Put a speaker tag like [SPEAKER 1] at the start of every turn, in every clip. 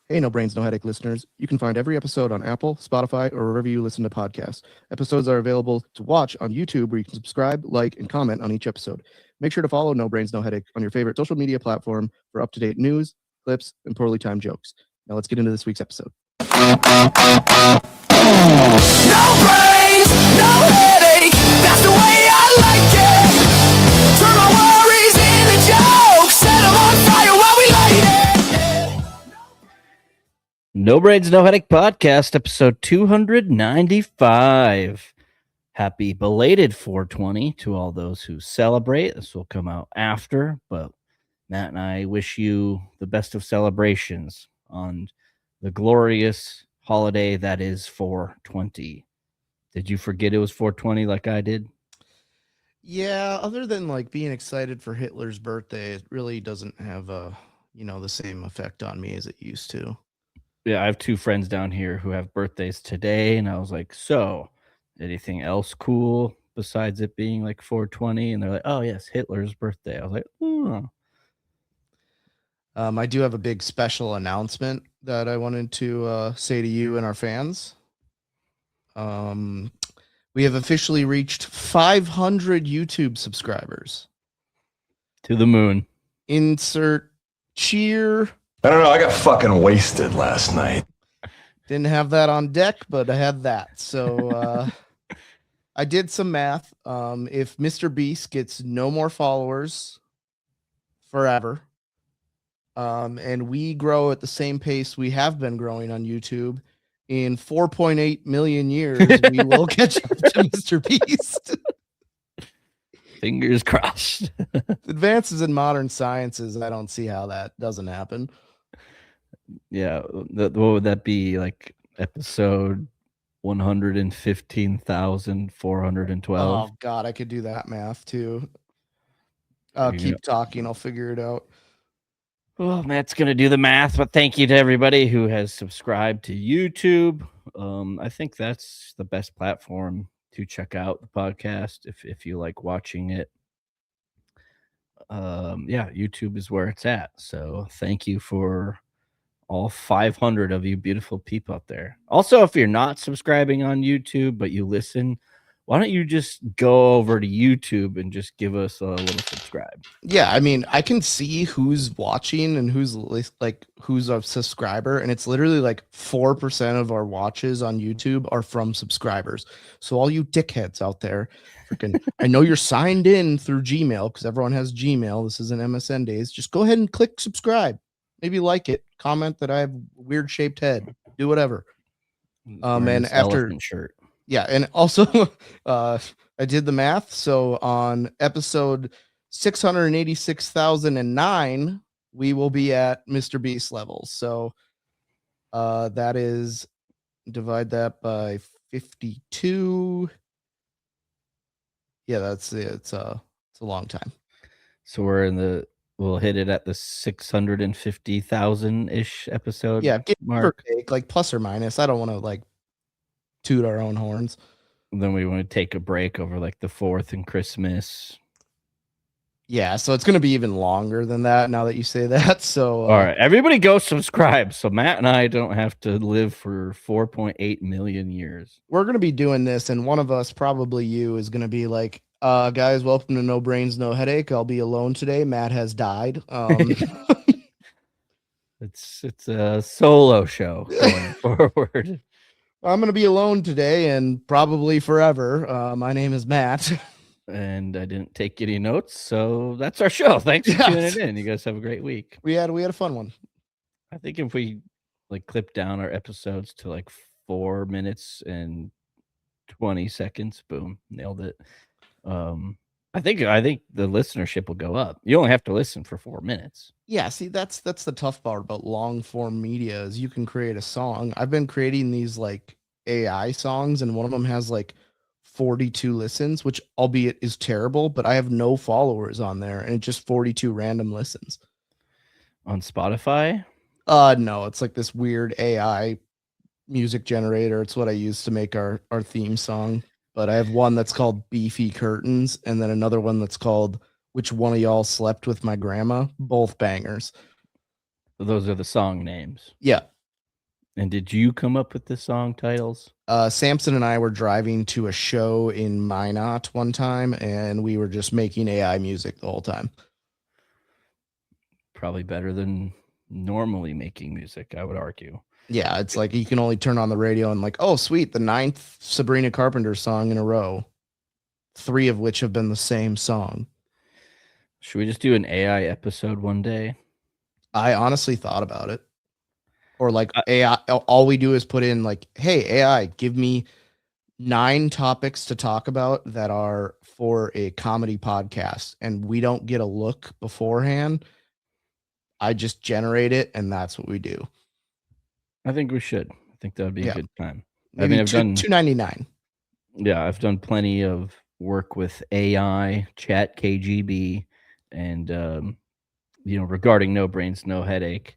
[SPEAKER 1] Hey, No Brains, No Headache listeners. You can find every episode on Apple, Spotify, or wherever you listen to podcasts. Episodes are available to watch on YouTube, where you can subscribe, like, and comment on each episode. Make sure to follow No Brains, No Headache on your favorite social media platform for up-to-date news, clips, and poorly timed jokes. Now let's get into this week's episode.
[SPEAKER 2] No brains, no headache. That's the way I like it. Turn my worries into jokes. Set them on fire while we light it.
[SPEAKER 3] No Brains, No Headache podcast, episode 295. Happy belated 420 to all those who celebrate. This will come out after, but Matt and I wish you the best of celebrations on the glorious holiday that is 420. Did you forget it was 420 like I did?
[SPEAKER 1] Yeah, other than like being excited for Hitler's birthday, it really doesn't have the same effect on me as it used to.
[SPEAKER 3] Yeah, I have two friends down here who have birthdays today, and I was like, so anything else cool besides it being like 420? And they're like, oh yes, Hitler's birthday. I was like, oh.
[SPEAKER 1] I do have a big special announcement that I wanted to say to you and our fans. We have officially reached 500 YouTube subscribers.
[SPEAKER 3] To the moon.
[SPEAKER 1] Insert cheer.
[SPEAKER 4] I don't know. I got fucking wasted last night.
[SPEAKER 1] Didn't have that on deck, but I had that. So I did some math. If Mr. Beast gets no more followers forever, and we grow at the same pace we have been growing on YouTube, in 4.8 million years, we will catch up to Mr. Beast.
[SPEAKER 3] Fingers crossed.
[SPEAKER 1] Advances in modern sciences, I don't see how that doesn't happen.
[SPEAKER 3] Yeah, what would that be? Like episode 115,412?
[SPEAKER 1] Oh, God, I could do that math, too.
[SPEAKER 3] You
[SPEAKER 1] Keep
[SPEAKER 3] know-
[SPEAKER 1] talking. I'll figure it out.
[SPEAKER 3] Well, Matt's going to do the math, but thank you to everybody who has subscribed to YouTube. I think that's the best platform to check out the podcast if you like watching it. Yeah, YouTube is where it's at. So thank you for all 500 of you beautiful people out there. Also, if you're not subscribing on YouTube, but you listen, why don't you just go over to YouTube and just give us a little subscribe?
[SPEAKER 1] Yeah, I mean, I can see who's watching and who's who's a subscriber, and it's literally like 4% of our watches on YouTube are from subscribers. So all you dickheads out there, freaking, I know you're signed in through Gmail because everyone has Gmail. This isn't MSN days. Just go ahead and click subscribe. Maybe like it. Comment that I have weird shaped head. Do whatever.
[SPEAKER 3] Wearing
[SPEAKER 1] And
[SPEAKER 3] this
[SPEAKER 1] after
[SPEAKER 3] elephant shirt.
[SPEAKER 1] Yeah, and also I did the math. So on episode 686,009, we will be at Mr. Beast levels. So that is, divide that by 52. Yeah, that's it. It's a long time.
[SPEAKER 3] So we'll hit it at the 650,000-ish episode.
[SPEAKER 1] Yeah, give or
[SPEAKER 3] mark.
[SPEAKER 1] take, like plus or minus. I don't want to like toot our own horns.
[SPEAKER 3] And then we want to take a break over like the 4th and Christmas.
[SPEAKER 1] Yeah, so it's going to be even longer than that now that you say that. So
[SPEAKER 3] all right, everybody go subscribe so Matt and I don't have to live for 4.8 million years.
[SPEAKER 1] We're going to be doing this, and one of us, probably you, is going to be like, guys, welcome to No Brains, No Headache. I'll be alone today. Matt has died.
[SPEAKER 3] It's a solo show going forward.
[SPEAKER 1] I'm going to be alone today and probably forever. My name is Matt.
[SPEAKER 3] And I didn't take any notes, so that's our show. Thanks for tuning in. You guys have a great week.
[SPEAKER 1] We had a fun one.
[SPEAKER 3] I think if we like clip down our episodes to like 4 minutes and 20 seconds, boom, nailed it. I think the listenership will go up. You only have to listen for 4 minutes.
[SPEAKER 1] Yeah, see, that's the tough part about long form media is you can create a song. I've been creating these like AI songs, and one of them has like 42 listens, which albeit is terrible, but I have no followers on there, and it's just 42 random listens.
[SPEAKER 3] On Spotify?
[SPEAKER 1] No, it's like this weird AI music generator. It's what I use to make our theme song. But I have one that's called Beefy Curtains, and then another one that's called Which One of Y'all Slept with My Grandma? Both bangers.
[SPEAKER 3] Those are the song names.
[SPEAKER 1] Yeah.
[SPEAKER 3] And did you come up with the song titles?
[SPEAKER 1] Samson and I were driving to a show in Minot one time, and we were just making AI music the whole time.
[SPEAKER 3] Probably better than normally making music, I would argue.
[SPEAKER 1] Yeah, it's like you can only turn on the radio and like, oh, sweet, the 9th Sabrina Carpenter song in a row, 3 of which have been the same song.
[SPEAKER 3] Should we just do an AI episode one day?
[SPEAKER 1] I honestly thought about it. Or like AI, all we do is put in like, hey, AI, give me 9 topics to talk about that are for a comedy podcast, and we don't get a look beforehand. I just generate it, and that's what we do.
[SPEAKER 3] I think we should. I think that would be
[SPEAKER 1] Yeah.
[SPEAKER 3] a good time.
[SPEAKER 1] Maybe
[SPEAKER 3] I mean, I've done
[SPEAKER 1] $2.99.
[SPEAKER 3] Yeah, I've done plenty of work with AI, Chat KGB, and regarding No Brains, No Headache.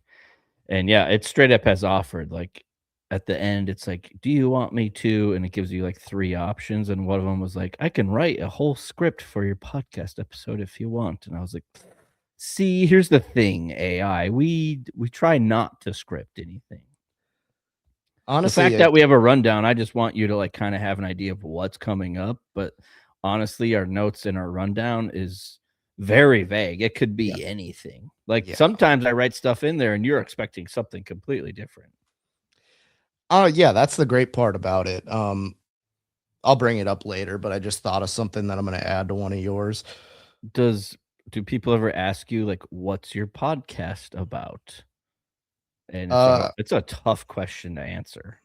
[SPEAKER 3] And yeah, it straight up has offered like at the end, it's like, do you want me to? And it gives you like 3 options. And one of them was like, I can write a whole script for your podcast episode if you want. And I was like, see, here's the thing, AI. We try not to script anything.
[SPEAKER 1] Honestly,
[SPEAKER 3] the fact that we have a rundown, I just want you to like kind of have an idea of what's coming up. But honestly, our notes in our rundown is very vague. It could be anything. Like sometimes I write stuff in there and you're expecting something completely different.
[SPEAKER 1] Yeah, that's the great part about it. I'll bring it up later, but I just thought of something that I'm going to add to one of yours.
[SPEAKER 3] Do people ever ask you like, what's your podcast about? And it's a tough question to answer.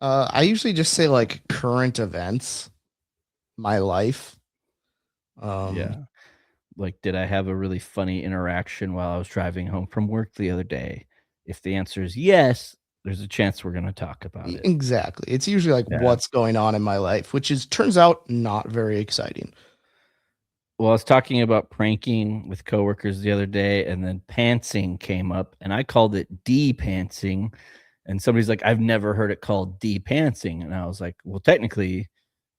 [SPEAKER 1] I usually just say like current events, my life.
[SPEAKER 3] Yeah. Like, did I have a really funny interaction while I was driving home from work the other day? If the answer is yes, there's a chance we're going to talk about it.
[SPEAKER 1] Exactly. It's usually like what's going on in my life, which turns out not very exciting.
[SPEAKER 3] Well, I was talking about pranking with coworkers the other day, and then pantsing came up, and I called it de-pantsing. And somebody's like, I've never heard it called de-pantsing. And I was like, well, technically,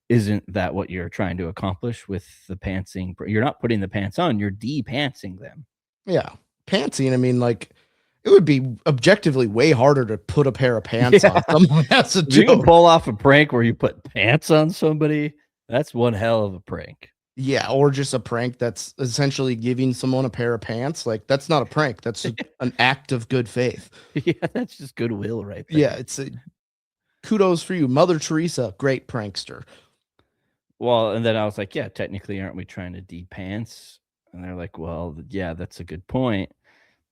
[SPEAKER 3] isn't that what you're trying to accomplish with the pantsing? You're not putting the pants on, you're de-pantsing them.
[SPEAKER 1] Yeah. Pantsing, I mean, like, it would be objectively way harder to put a pair of pants on someone. That's a joke.
[SPEAKER 3] You can pull off a prank where you put pants on somebody. That's one hell of a prank.
[SPEAKER 1] Yeah, or just a prank that's essentially giving someone a pair of pants. Like, that's not a prank. That's an act of good faith.
[SPEAKER 3] Yeah, that's just goodwill right there.
[SPEAKER 1] Yeah, it's kudos for you. Mother Theresa, great prankster.
[SPEAKER 3] Well, and then I was like, yeah, technically, aren't we trying to de-pants? And they're like, well, yeah, that's a good point.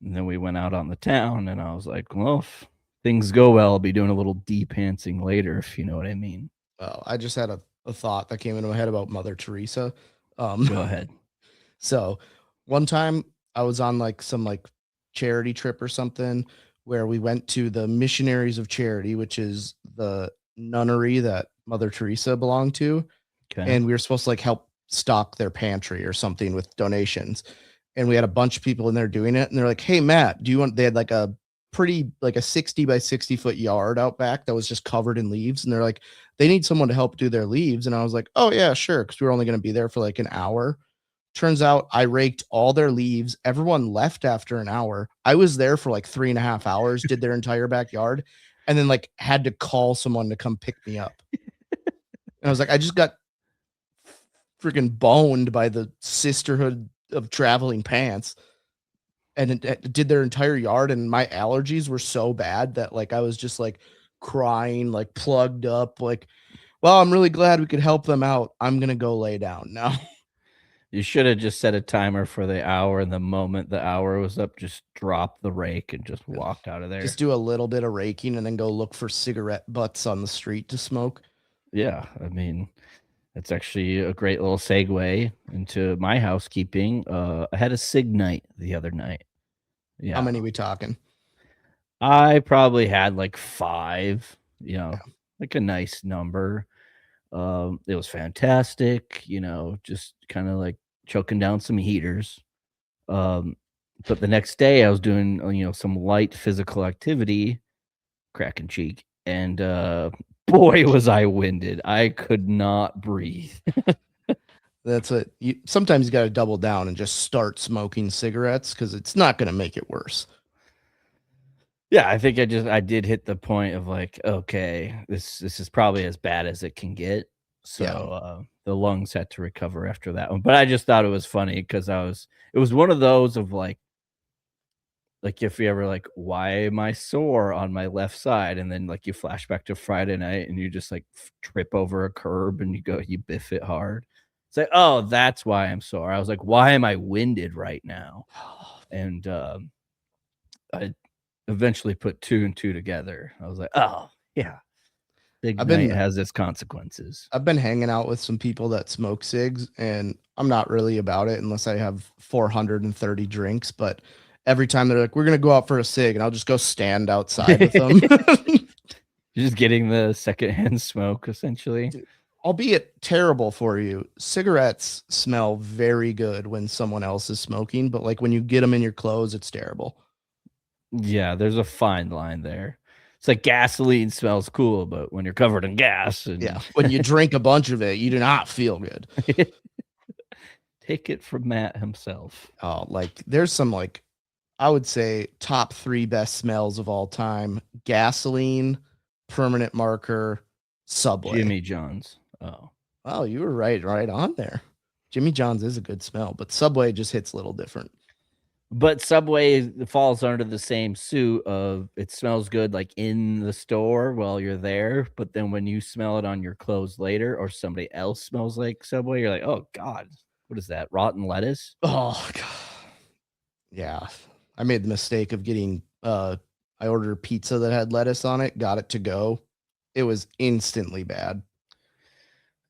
[SPEAKER 3] And then we went out on the town, and I was like, well, if things go well, I'll be doing a little de-pantsing later, if you know what I mean.
[SPEAKER 1] Oh, I just had a thought that came into my head about Mother Teresa.
[SPEAKER 3] Go ahead.
[SPEAKER 1] So one time I was on like some like charity trip or something where we went to the Missionaries of Charity, which is the nunnery that Mother Teresa belonged to.
[SPEAKER 3] Okay.
[SPEAKER 1] And we were supposed to like help stock their pantry or something with donations. And we had a bunch of people in there doing it. And they're like, hey, Matt, do you want, they had like a pretty, like a 60 by 60 foot yard out back that was just covered in leaves. And they're like, they need someone to help do their leaves. And I was like, oh yeah, sure. Cause we were only going to be there for like an hour. Turns out I raked all their leaves. Everyone left after an hour. I was there for like 3.5 hours, did their entire backyard, and then like had to call someone to come pick me up. And I was like, I just got freaking boned by the Sisterhood of Traveling Pants, and it did their entire yard. And my allergies were so bad that like I was just like crying, like plugged up, like, well, I'm really glad we could help them out. I'm gonna go lay down now.
[SPEAKER 3] You should have just set a timer for the hour, and the moment the hour was up, just drop the rake and just walked out of there.
[SPEAKER 1] Just do a little bit of raking and then go look for cigarette butts on the street to smoke.
[SPEAKER 3] Yeah, I mean, that's actually a great little segue into my housekeeping. I had a sig night the other night. Yeah.
[SPEAKER 1] How many we talking?
[SPEAKER 3] I probably had like 5, like a nice number. It was fantastic, just kind of like choking down some heaters. But the next day I was doing, some light physical activity, cracking cheek, and boy, was I winded. I could not breathe.
[SPEAKER 1] That's what sometimes you got to double down and just start smoking cigarettes because it's not going to make it worse.
[SPEAKER 3] Yeah, I think I did hit the point of like, okay, this is probably as bad as it can get. So
[SPEAKER 1] Yeah.
[SPEAKER 3] the lungs had to recover after that one. But I just thought it was funny because it was one of those of like if you ever like, why am I sore on my left side? And then like you flash back to Friday night and you just like trip over a curb and you biff it hard. It's like, oh, that's why I'm sore. I was like, why am I winded right now? And I eventually put two and two together. I was like, oh yeah, big
[SPEAKER 1] I've
[SPEAKER 3] night
[SPEAKER 1] been
[SPEAKER 3] has its consequences.
[SPEAKER 1] I've been hanging out with some people that smoke cigs, and I'm not really about it unless I have 430 drinks. But every time they're like, "We're gonna go out for a cig," and I'll just go stand outside with them.
[SPEAKER 3] You're just getting the secondhand smoke, essentially.
[SPEAKER 1] Albeit terrible for you, cigarettes smell very good when someone else is smoking, but like when you get them in your clothes, it's terrible.
[SPEAKER 3] Yeah, there's a fine line there. It's like gasoline smells cool, but when you're covered in gas
[SPEAKER 1] Yeah,
[SPEAKER 3] and
[SPEAKER 1] when you drink a bunch of it, you do not feel good.
[SPEAKER 3] take it from Matt himself.
[SPEAKER 1] Oh, like there's some like I would say top 3 best smells of all time: gasoline, permanent marker, Subway.
[SPEAKER 3] Jimmy John's. Oh.
[SPEAKER 1] Oh, you were right on there. Jimmy John's is a good smell, but Subway just hits a little different.
[SPEAKER 3] But Subway falls under the same suit of it smells good like in the store while you're there, but then when you smell it on your clothes later or somebody else smells like Subway, you're like, "Oh god, what is that? Rotten lettuce?"
[SPEAKER 1] Oh god. Yeah. I made the mistake of getting I ordered a pizza that had lettuce on it, got it to go. It was instantly bad.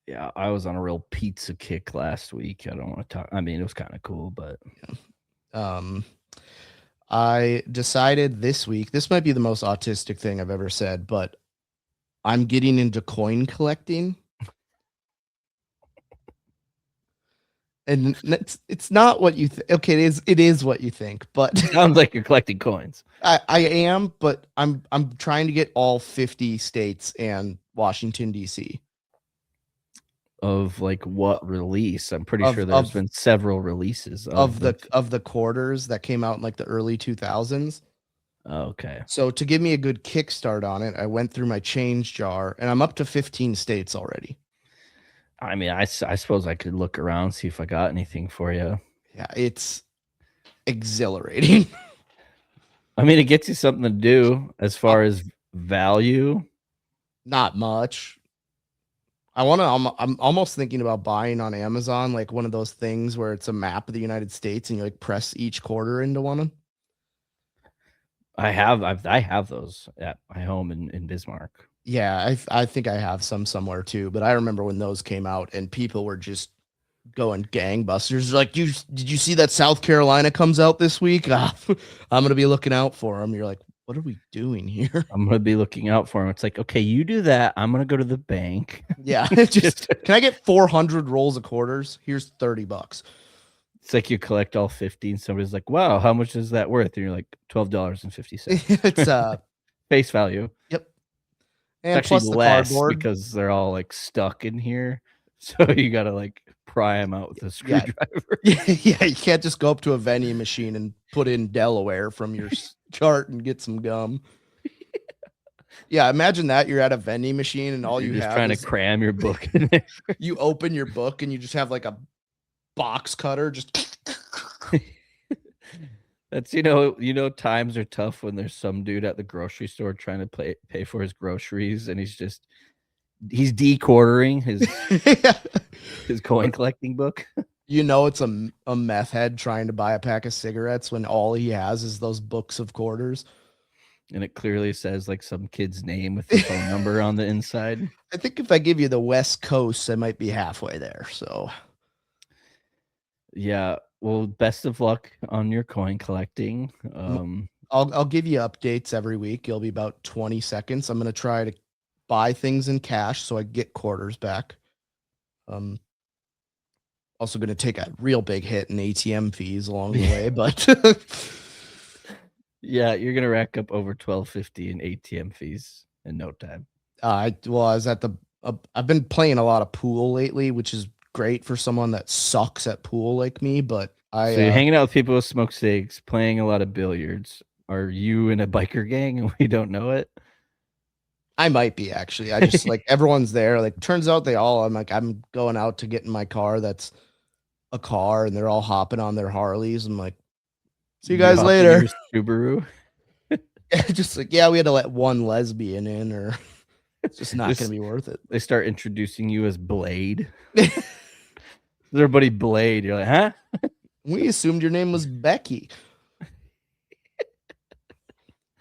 [SPEAKER 3] Yeah, I was on a real pizza kick last week. I don't want to talk. I mean, it was kind of cool, but
[SPEAKER 1] Um I decided this week, this might be the most autistic thing I've ever said, but I'm getting into coin collecting. And it's not what you think. Okay, it is what you think, but
[SPEAKER 3] sounds like you're collecting coins
[SPEAKER 1] I am, but I'm trying to get all 50 states and Washington D.C.
[SPEAKER 3] of like what release. I'm pretty sure
[SPEAKER 1] of
[SPEAKER 3] there's
[SPEAKER 1] of
[SPEAKER 3] been several releases
[SPEAKER 1] of
[SPEAKER 3] the.
[SPEAKER 1] the quarters that came out in like the early 2000s.
[SPEAKER 3] Okay.
[SPEAKER 1] So to give me a good kickstart on it, I went through my change jar and I'm up to 15 states already.
[SPEAKER 3] I mean, I suppose I could look around, see if I got anything for you.
[SPEAKER 1] Yeah, it's exhilarating.
[SPEAKER 3] I mean, it gets you something to do as far as value.
[SPEAKER 1] Not much. I'm almost thinking about buying on Amazon like one of those things where it's a map of the United States and you like press each quarter into one.
[SPEAKER 3] I have those at my home in Bismarck.
[SPEAKER 1] Yeah, I think I have some somewhere too, but I remember when those came out and people were just going gangbusters. Like, did you see that South Carolina comes out this week? Ah, I'm gonna be looking out for them. You're like, what are we doing here?
[SPEAKER 3] I'm gonna be looking out for them. It's like, okay, you do that. I'm gonna go to the bank.
[SPEAKER 1] Yeah, just can I get 400 rolls of quarters? Here's $30.
[SPEAKER 3] It's like you collect all 50 and somebody's like, wow, how much is that worth? And you're like, $12.50.
[SPEAKER 1] It's
[SPEAKER 3] Face value.
[SPEAKER 1] yep.
[SPEAKER 3] It's
[SPEAKER 1] And
[SPEAKER 3] actually
[SPEAKER 1] plus the
[SPEAKER 3] less
[SPEAKER 1] cardboard.
[SPEAKER 3] because they're all like stuck in here. So you gotta like pry them out with a screwdriver.
[SPEAKER 1] Yeah, you can't just go up to a vending machine and put in Delaware from your chart and get some gum. Yeah, imagine that you're at a vending machine and all
[SPEAKER 3] You're
[SPEAKER 1] you
[SPEAKER 3] just
[SPEAKER 1] have
[SPEAKER 3] trying
[SPEAKER 1] is
[SPEAKER 3] to cram your book in there.
[SPEAKER 1] you open your book and you just have like a box cutter just
[SPEAKER 3] That's times are tough when there's some dude at the grocery store trying to pay for his groceries and he's dequartering his coin collecting book.
[SPEAKER 1] you know it's a meth head trying to buy a pack of cigarettes when all he has is those books of quarters.
[SPEAKER 3] And it clearly says like some kid's name with the phone number on the inside.
[SPEAKER 1] I think if I give you the West Coast, I might be halfway there. So
[SPEAKER 3] Yeah. Well, best of luck on your coin collecting.
[SPEAKER 1] I'll give you updates every week. It'll be about 20 seconds. I'm gonna try to buy things in cash so I get quarters back. Also gonna take a real big hit in ATM fees along the way, but
[SPEAKER 3] yeah, you're gonna rack up over $12.50 in ATM fees in no time.
[SPEAKER 1] I was at the I've been playing a lot of pool lately, which is great for someone that sucks at pool like me, but
[SPEAKER 3] So you're hanging out with people with smoke cigs, playing a lot of billiards. Are you in a biker gang and we don't know it?
[SPEAKER 1] I might be actually. I just like everyone's there. Like turns out I'm going out to get in my car that's a car and they're all hopping on their Harleys. I'm like, see you guys
[SPEAKER 3] hop in your
[SPEAKER 1] later.
[SPEAKER 3] Subaru.
[SPEAKER 1] Just like, yeah, we had to let one lesbian in or it's just not
[SPEAKER 3] This-
[SPEAKER 1] gonna be worth it.
[SPEAKER 3] They start introducing you as Blade. Their buddy Blade. You're like, huh?
[SPEAKER 1] We assumed your name was Becky.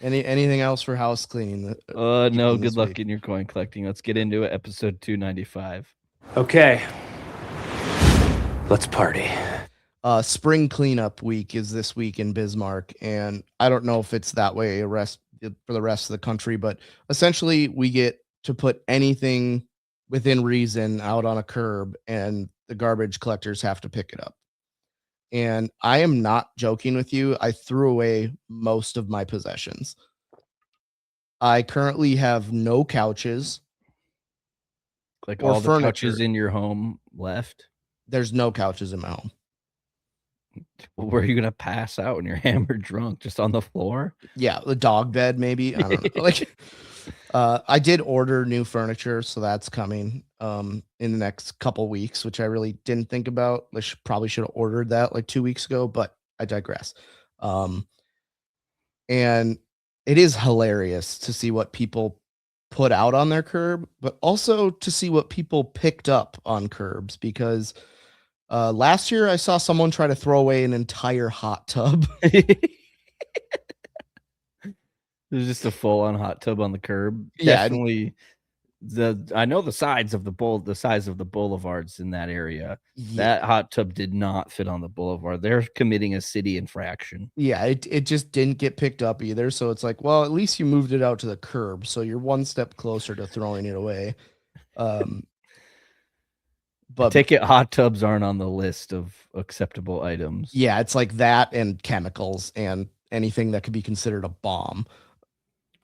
[SPEAKER 1] Anything else for house cleaning?
[SPEAKER 3] No,
[SPEAKER 1] this
[SPEAKER 3] good luck
[SPEAKER 1] week?
[SPEAKER 3] in your coin collecting. Let's get into it. Episode 295.
[SPEAKER 5] Okay. Let's party.
[SPEAKER 1] Spring cleanup week is this week in Bismarck, and I don't know if it's that way for the rest of the country, but essentially we get to put anything within reason out on a curb, and the garbage collectors have to pick it up. And I am not joking with you. I threw away most of my possessions. I currently have no couches.
[SPEAKER 3] Like
[SPEAKER 1] Or
[SPEAKER 3] all the couches
[SPEAKER 1] furniture.
[SPEAKER 3] in your home left.
[SPEAKER 1] There's no couches in my home.
[SPEAKER 3] Where are you gonna pass out when you're hammered drunk? Just on the floor?
[SPEAKER 1] Yeah, the dog bed maybe. I don't know. Like I did order new furniture, so that's coming in the next couple weeks, which I really didn't think about. Probably should have ordered that like 2 weeks ago, but I digress. And it is hilarious to see what people put out on their curb, but also to see what people picked up on curbs because last year I saw someone try to throw away an entire hot tub.
[SPEAKER 3] There's just a full-on hot tub on the curb.
[SPEAKER 1] Yeah.
[SPEAKER 3] Definitely. I know the size of the boulevards in that area.
[SPEAKER 1] Yeah.
[SPEAKER 3] That hot tub did not fit on the boulevard. They're committing a city infraction.
[SPEAKER 1] Yeah, it just didn't get picked up either. So it's like, well, at least you moved it out to the curb, so you're one step closer to throwing it away. But
[SPEAKER 3] Take it, hot tubs aren't on the list of acceptable items.
[SPEAKER 1] yeah, it's like that and chemicals and anything that could be considered a bomb.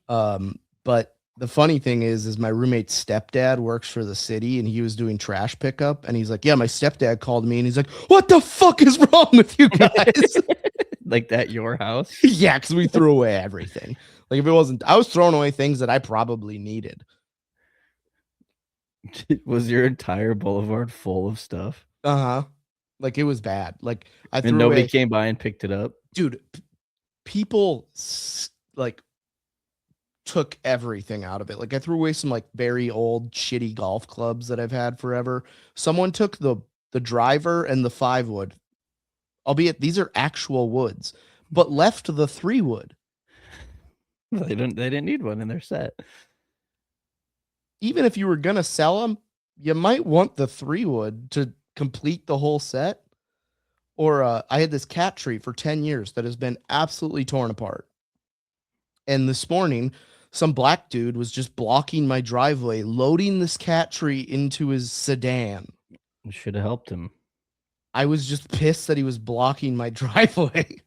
[SPEAKER 1] But the funny thing is my roommate's stepdad works for the city and he was doing trash pickup and he's like, yeah, my stepdad called me and he's like, what the fuck is wrong with you guys?
[SPEAKER 3] Like that your house?
[SPEAKER 1] Yeah, because we threw away everything. Like if it wasn't, I was throwing away things that I probably needed.
[SPEAKER 3] Was your entire boulevard full of stuff?
[SPEAKER 1] Uh-huh. Like it was bad. Like I threw
[SPEAKER 3] And nobody
[SPEAKER 1] away,
[SPEAKER 3] came by and picked it up?
[SPEAKER 1] dude, people like took everything out of it. Like I threw away some like very old shitty golf clubs that I've had forever. Someone took the driver and the 5-wood, albeit these are actual woods, but left the 3-wood.
[SPEAKER 3] They didn't need one in their set.
[SPEAKER 1] Even if you were gonna sell them, you might want the 3-wood to complete the whole set. Or I had this cat tree for 10 years that has been absolutely torn apart. And this morning, some black dude was just blocking my driveway, loading this cat tree into his sedan.
[SPEAKER 3] You should have helped him.
[SPEAKER 1] I was just pissed that he was blocking my driveway.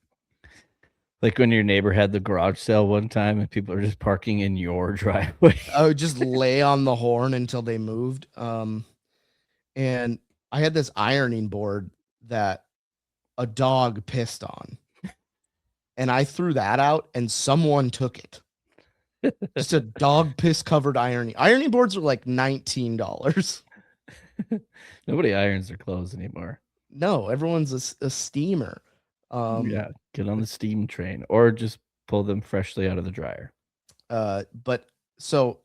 [SPEAKER 3] Like when your neighbor had the garage sale one time and people are just parking in your driveway.
[SPEAKER 1] I would just lay on the horn until they moved. And I had this ironing board that a dog pissed on. And I threw that out and someone took it. Just a dog piss covered ironing. Ironing boards are like $19.
[SPEAKER 3] Nobody irons their clothes anymore.
[SPEAKER 1] No, everyone's a steamer.
[SPEAKER 3] Yeah, get on the steam train or just pull them freshly out of the dryer.
[SPEAKER 1] But so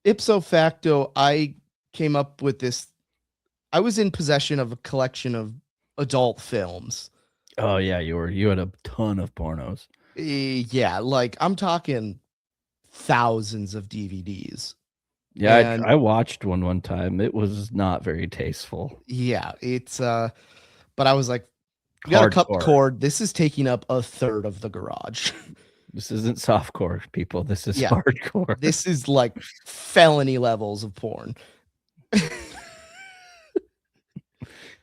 [SPEAKER 1] ipso facto, I came up with this. I was in possession of a collection of adult films.
[SPEAKER 3] Oh yeah, you had a ton of pornos.
[SPEAKER 1] Yeah, like I'm talking thousands of DVDs.
[SPEAKER 3] Yeah,
[SPEAKER 1] And-
[SPEAKER 3] I watched one time. It was not very tasteful.
[SPEAKER 1] Yeah, it's but I was like, you gotta cut the
[SPEAKER 3] Hardcore.
[SPEAKER 1] cord. This is taking up a third of the garage.
[SPEAKER 3] This isn't softcore, people. This is
[SPEAKER 1] Yeah.
[SPEAKER 3] hardcore.
[SPEAKER 1] This is like felony levels of porn.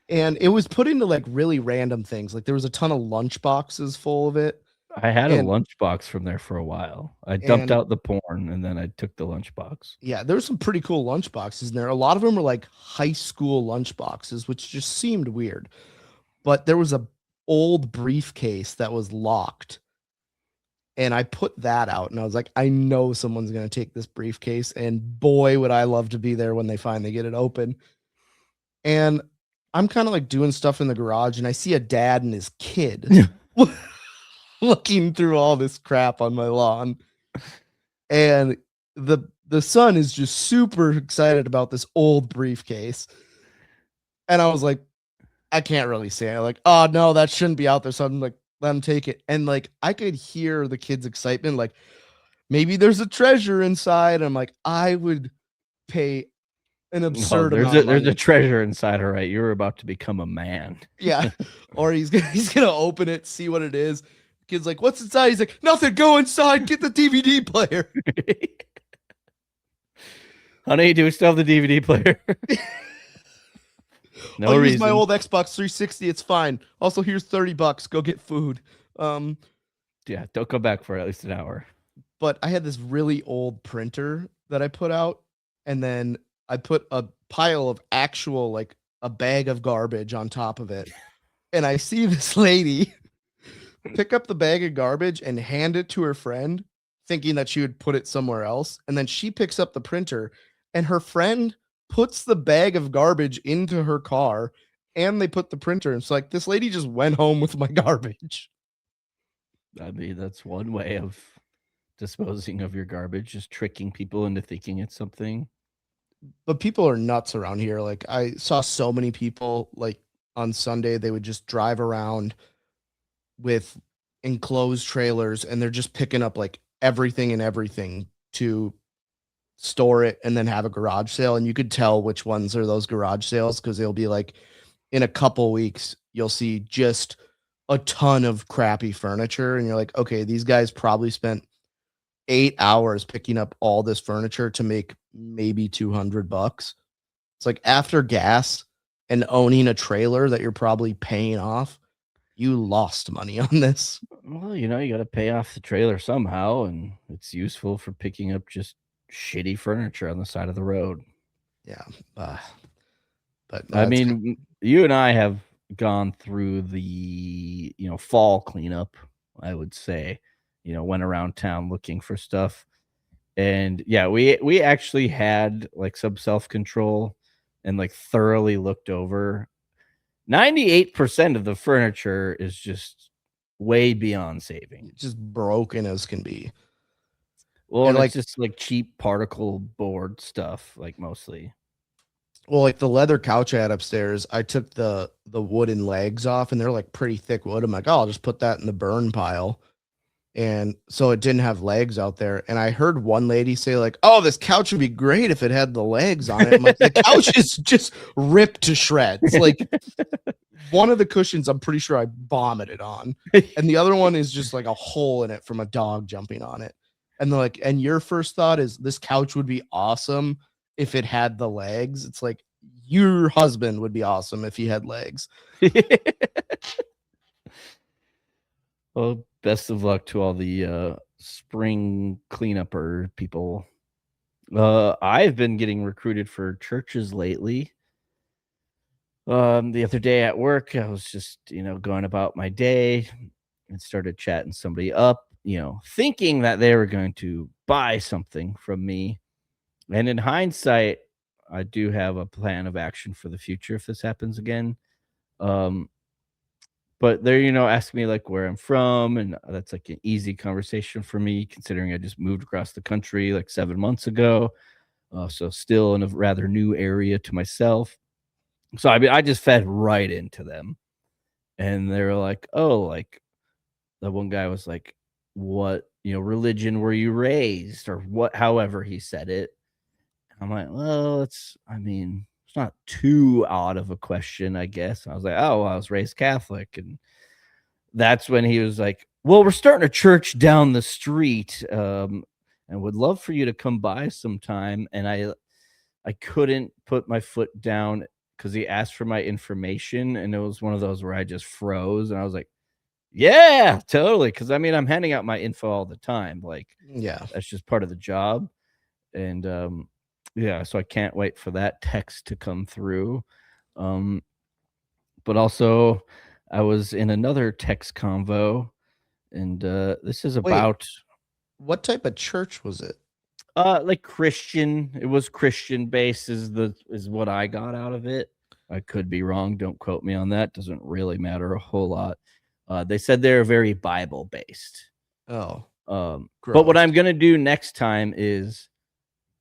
[SPEAKER 1] And it was put into like really random things. Like there was a ton of lunch boxes full of it.
[SPEAKER 3] I had a
[SPEAKER 1] and-
[SPEAKER 3] lunchbox from there for a while. I dumped
[SPEAKER 1] and-
[SPEAKER 3] out the porn and then I took the lunchbox.
[SPEAKER 1] Yeah, there's some pretty cool lunch boxes in there. A lot of them were like high school lunch boxes, which just seemed weird. But there was a old briefcase that was locked. And I put that out and I was like, I know someone's going to take this briefcase. And boy, would I love to be there when they finally get it open. And I'm kind of like doing stuff in the garage and I see a dad and his kid looking through all this crap on my lawn. And the son is just super excited about this old briefcase. And I was like, I can't really say it. Like, oh no, that shouldn't be out there. So I'm like, let him take it. And like I could hear the kid's excitement, like maybe there's a treasure inside. I'm like, I would pay an absurd amount of money.
[SPEAKER 3] There's a treasure inside, all right. You're about to become a man.
[SPEAKER 1] Yeah. Or he's gonna open it, see what it is. Kid's like, what's inside? He's like, nothing, go inside, get the DVD player.
[SPEAKER 3] Honey, do we still have the DVD player? No
[SPEAKER 1] I'll
[SPEAKER 3] reason.
[SPEAKER 1] use my old Xbox 360. It's fine. Also, here's $30. Go get food.
[SPEAKER 3] Yeah, don't come back for at least an hour.
[SPEAKER 1] But I had this really old printer that I put out, and then I put a pile of actual, like a bag of garbage on top of it. And I see this lady pick up the bag of garbage and hand it to her friend, thinking that she would put it somewhere else. And then she picks up the printer, and her friend puts the bag of garbage into her car, and they put the printer. It's like this lady just went home with my garbage.
[SPEAKER 3] I mean, that's one way of disposing of your garbage, just tricking people into thinking it's something.
[SPEAKER 1] But people are nuts around here. Like I saw so many people like on Sunday, they would just drive around with enclosed trailers and they're just picking up like everything and everything to store it and then have a garage sale. And you could tell which ones are those garage sales because they'll be like in a couple weeks, you'll see just a ton of crappy furniture. And you're like, okay, these guys probably spent 8 hours picking up all this furniture to make maybe $200. It's like after gas and owning a trailer that you're probably paying off, you lost money on this.
[SPEAKER 3] Well, you got to pay off the trailer somehow, and it's useful for picking up just shitty furniture on the side of the road.
[SPEAKER 1] Yeah. But
[SPEAKER 3] I mean, you and I have gone through the, fall cleanup, I would say, went around town looking for stuff. And yeah, we actually had like some self-control and like thoroughly looked over. 98% of the furniture is just way beyond saving.
[SPEAKER 1] Just broken as can be.
[SPEAKER 3] Well, and like it's just like cheap particle board stuff, like mostly.
[SPEAKER 1] Well, like the leather couch I had upstairs, I took the wooden legs off and they're like pretty thick wood. I'm like, oh, I'll just put that in the burn pile. And so it didn't have legs out there. And I heard one lady say like, oh, this couch would be great if it had the legs on it. I'm like, the couch is just ripped to shreds. Like one of the cushions, I'm pretty sure I vomited on. And the other one is just like a hole in it from a dog jumping on it. And they're like, and your first thought is this couch would be awesome if it had the legs. It's like your husband would be awesome if he had legs.
[SPEAKER 3] Well, best of luck to all the spring cleanupper people. I've been getting recruited for churches lately. The other day at work, I was just, going about my day and started chatting somebody up, thinking that they were going to buy something from me. And in hindsight, I do have a plan of action for the future if this happens again. But they're, asking me like where I'm from, and that's like an easy conversation for me, considering I just moved across the country like 7 months ago. So still in a rather new area to myself. So I mean, I just fed right into them, and they were like, "Oh, like," the one guy was like, "What, religion were you raised?" or what, however he said it. I'm like, "Well, it's not too odd of a question, I guess." I was like, "Oh, well, I was raised Catholic." And that's when he was like, "Well, we're starting a church down the street, and would love for you to come by sometime." And I couldn't put my foot down because he asked for my information, and it was one of those where I just froze, and I was like, "Yeah, totally." Because I'm handing out my info all the time, like,
[SPEAKER 1] Yeah,
[SPEAKER 3] that's just part of the job. And yeah, so I can't wait for that text to come through. But also, I was in another text convo, and this is
[SPEAKER 1] Wait.
[SPEAKER 3] about
[SPEAKER 1] What type of church was it?
[SPEAKER 3] like Christian. It was Christian based is what I got out of it. I could be wrong. Don't quote me on that. Doesn't really matter a whole lot. They said they're very Bible based.
[SPEAKER 1] Oh,
[SPEAKER 3] But what
[SPEAKER 1] gross.
[SPEAKER 3] I'm gonna do next time is,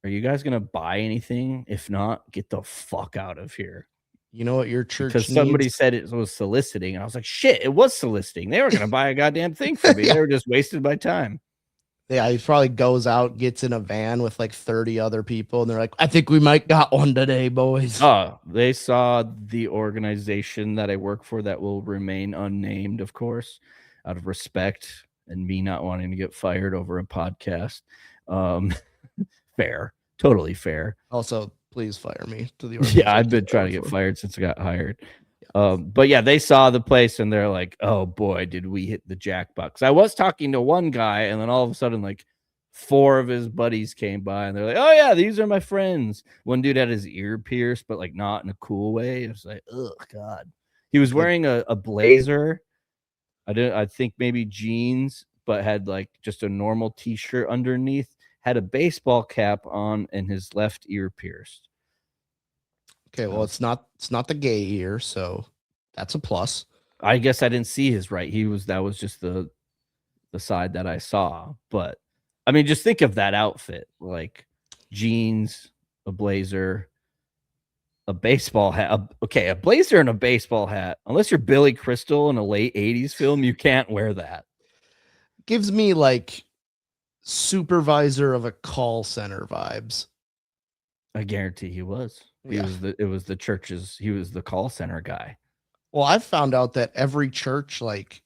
[SPEAKER 3] are you guys gonna buy anything? If not, get the fuck out of here.
[SPEAKER 1] You know what your church
[SPEAKER 3] Because somebody
[SPEAKER 1] needs?
[SPEAKER 3] said it was soliciting, and I was like, shit, it was soliciting. They were gonna buy a goddamn thing for me.
[SPEAKER 1] Yeah.
[SPEAKER 3] They were just wasting my time.
[SPEAKER 1] Yeah, he probably goes out, gets in a van with like 30 other people, and they're like, I think we might got one today, boys.
[SPEAKER 3] Oh, they saw the organization that I work for that will remain unnamed, of course, out of respect and me not wanting to get fired over a podcast. Fair, totally fair.
[SPEAKER 1] Also, please fire me to the
[SPEAKER 3] Yeah, I've been
[SPEAKER 1] organization I
[SPEAKER 3] trying to
[SPEAKER 1] work
[SPEAKER 3] get
[SPEAKER 1] for.
[SPEAKER 3] fired since I got hired. But yeah, they saw the place and they're like, oh boy, did we hit the jackpot. Because I was talking to one guy, and then all of a sudden, like 4 of his buddies came by and they're like, oh yeah, these are my friends. One dude had his ear pierced, but like not in a cool way. It was like, oh god. He was wearing a blazer. I think maybe jeans, but had like just a normal t-shirt underneath, had a baseball cap on, and his left ear pierced.
[SPEAKER 1] Okay, well, it's not the gay ear, so that's a plus.
[SPEAKER 3] I guess I didn't see his right. That was just the side that I saw. But I mean, just think of that outfit, like jeans, a blazer, a baseball hat. Okay, a blazer and a baseball hat. Unless you're Billy Crystal in a late 80s film, you can't wear that.
[SPEAKER 1] Gives me like supervisor of a call center vibes.
[SPEAKER 3] I guarantee he was. He
[SPEAKER 1] Yeah.
[SPEAKER 3] was it was the church's, he was the call center guy.
[SPEAKER 1] Well, I've found out that every church, like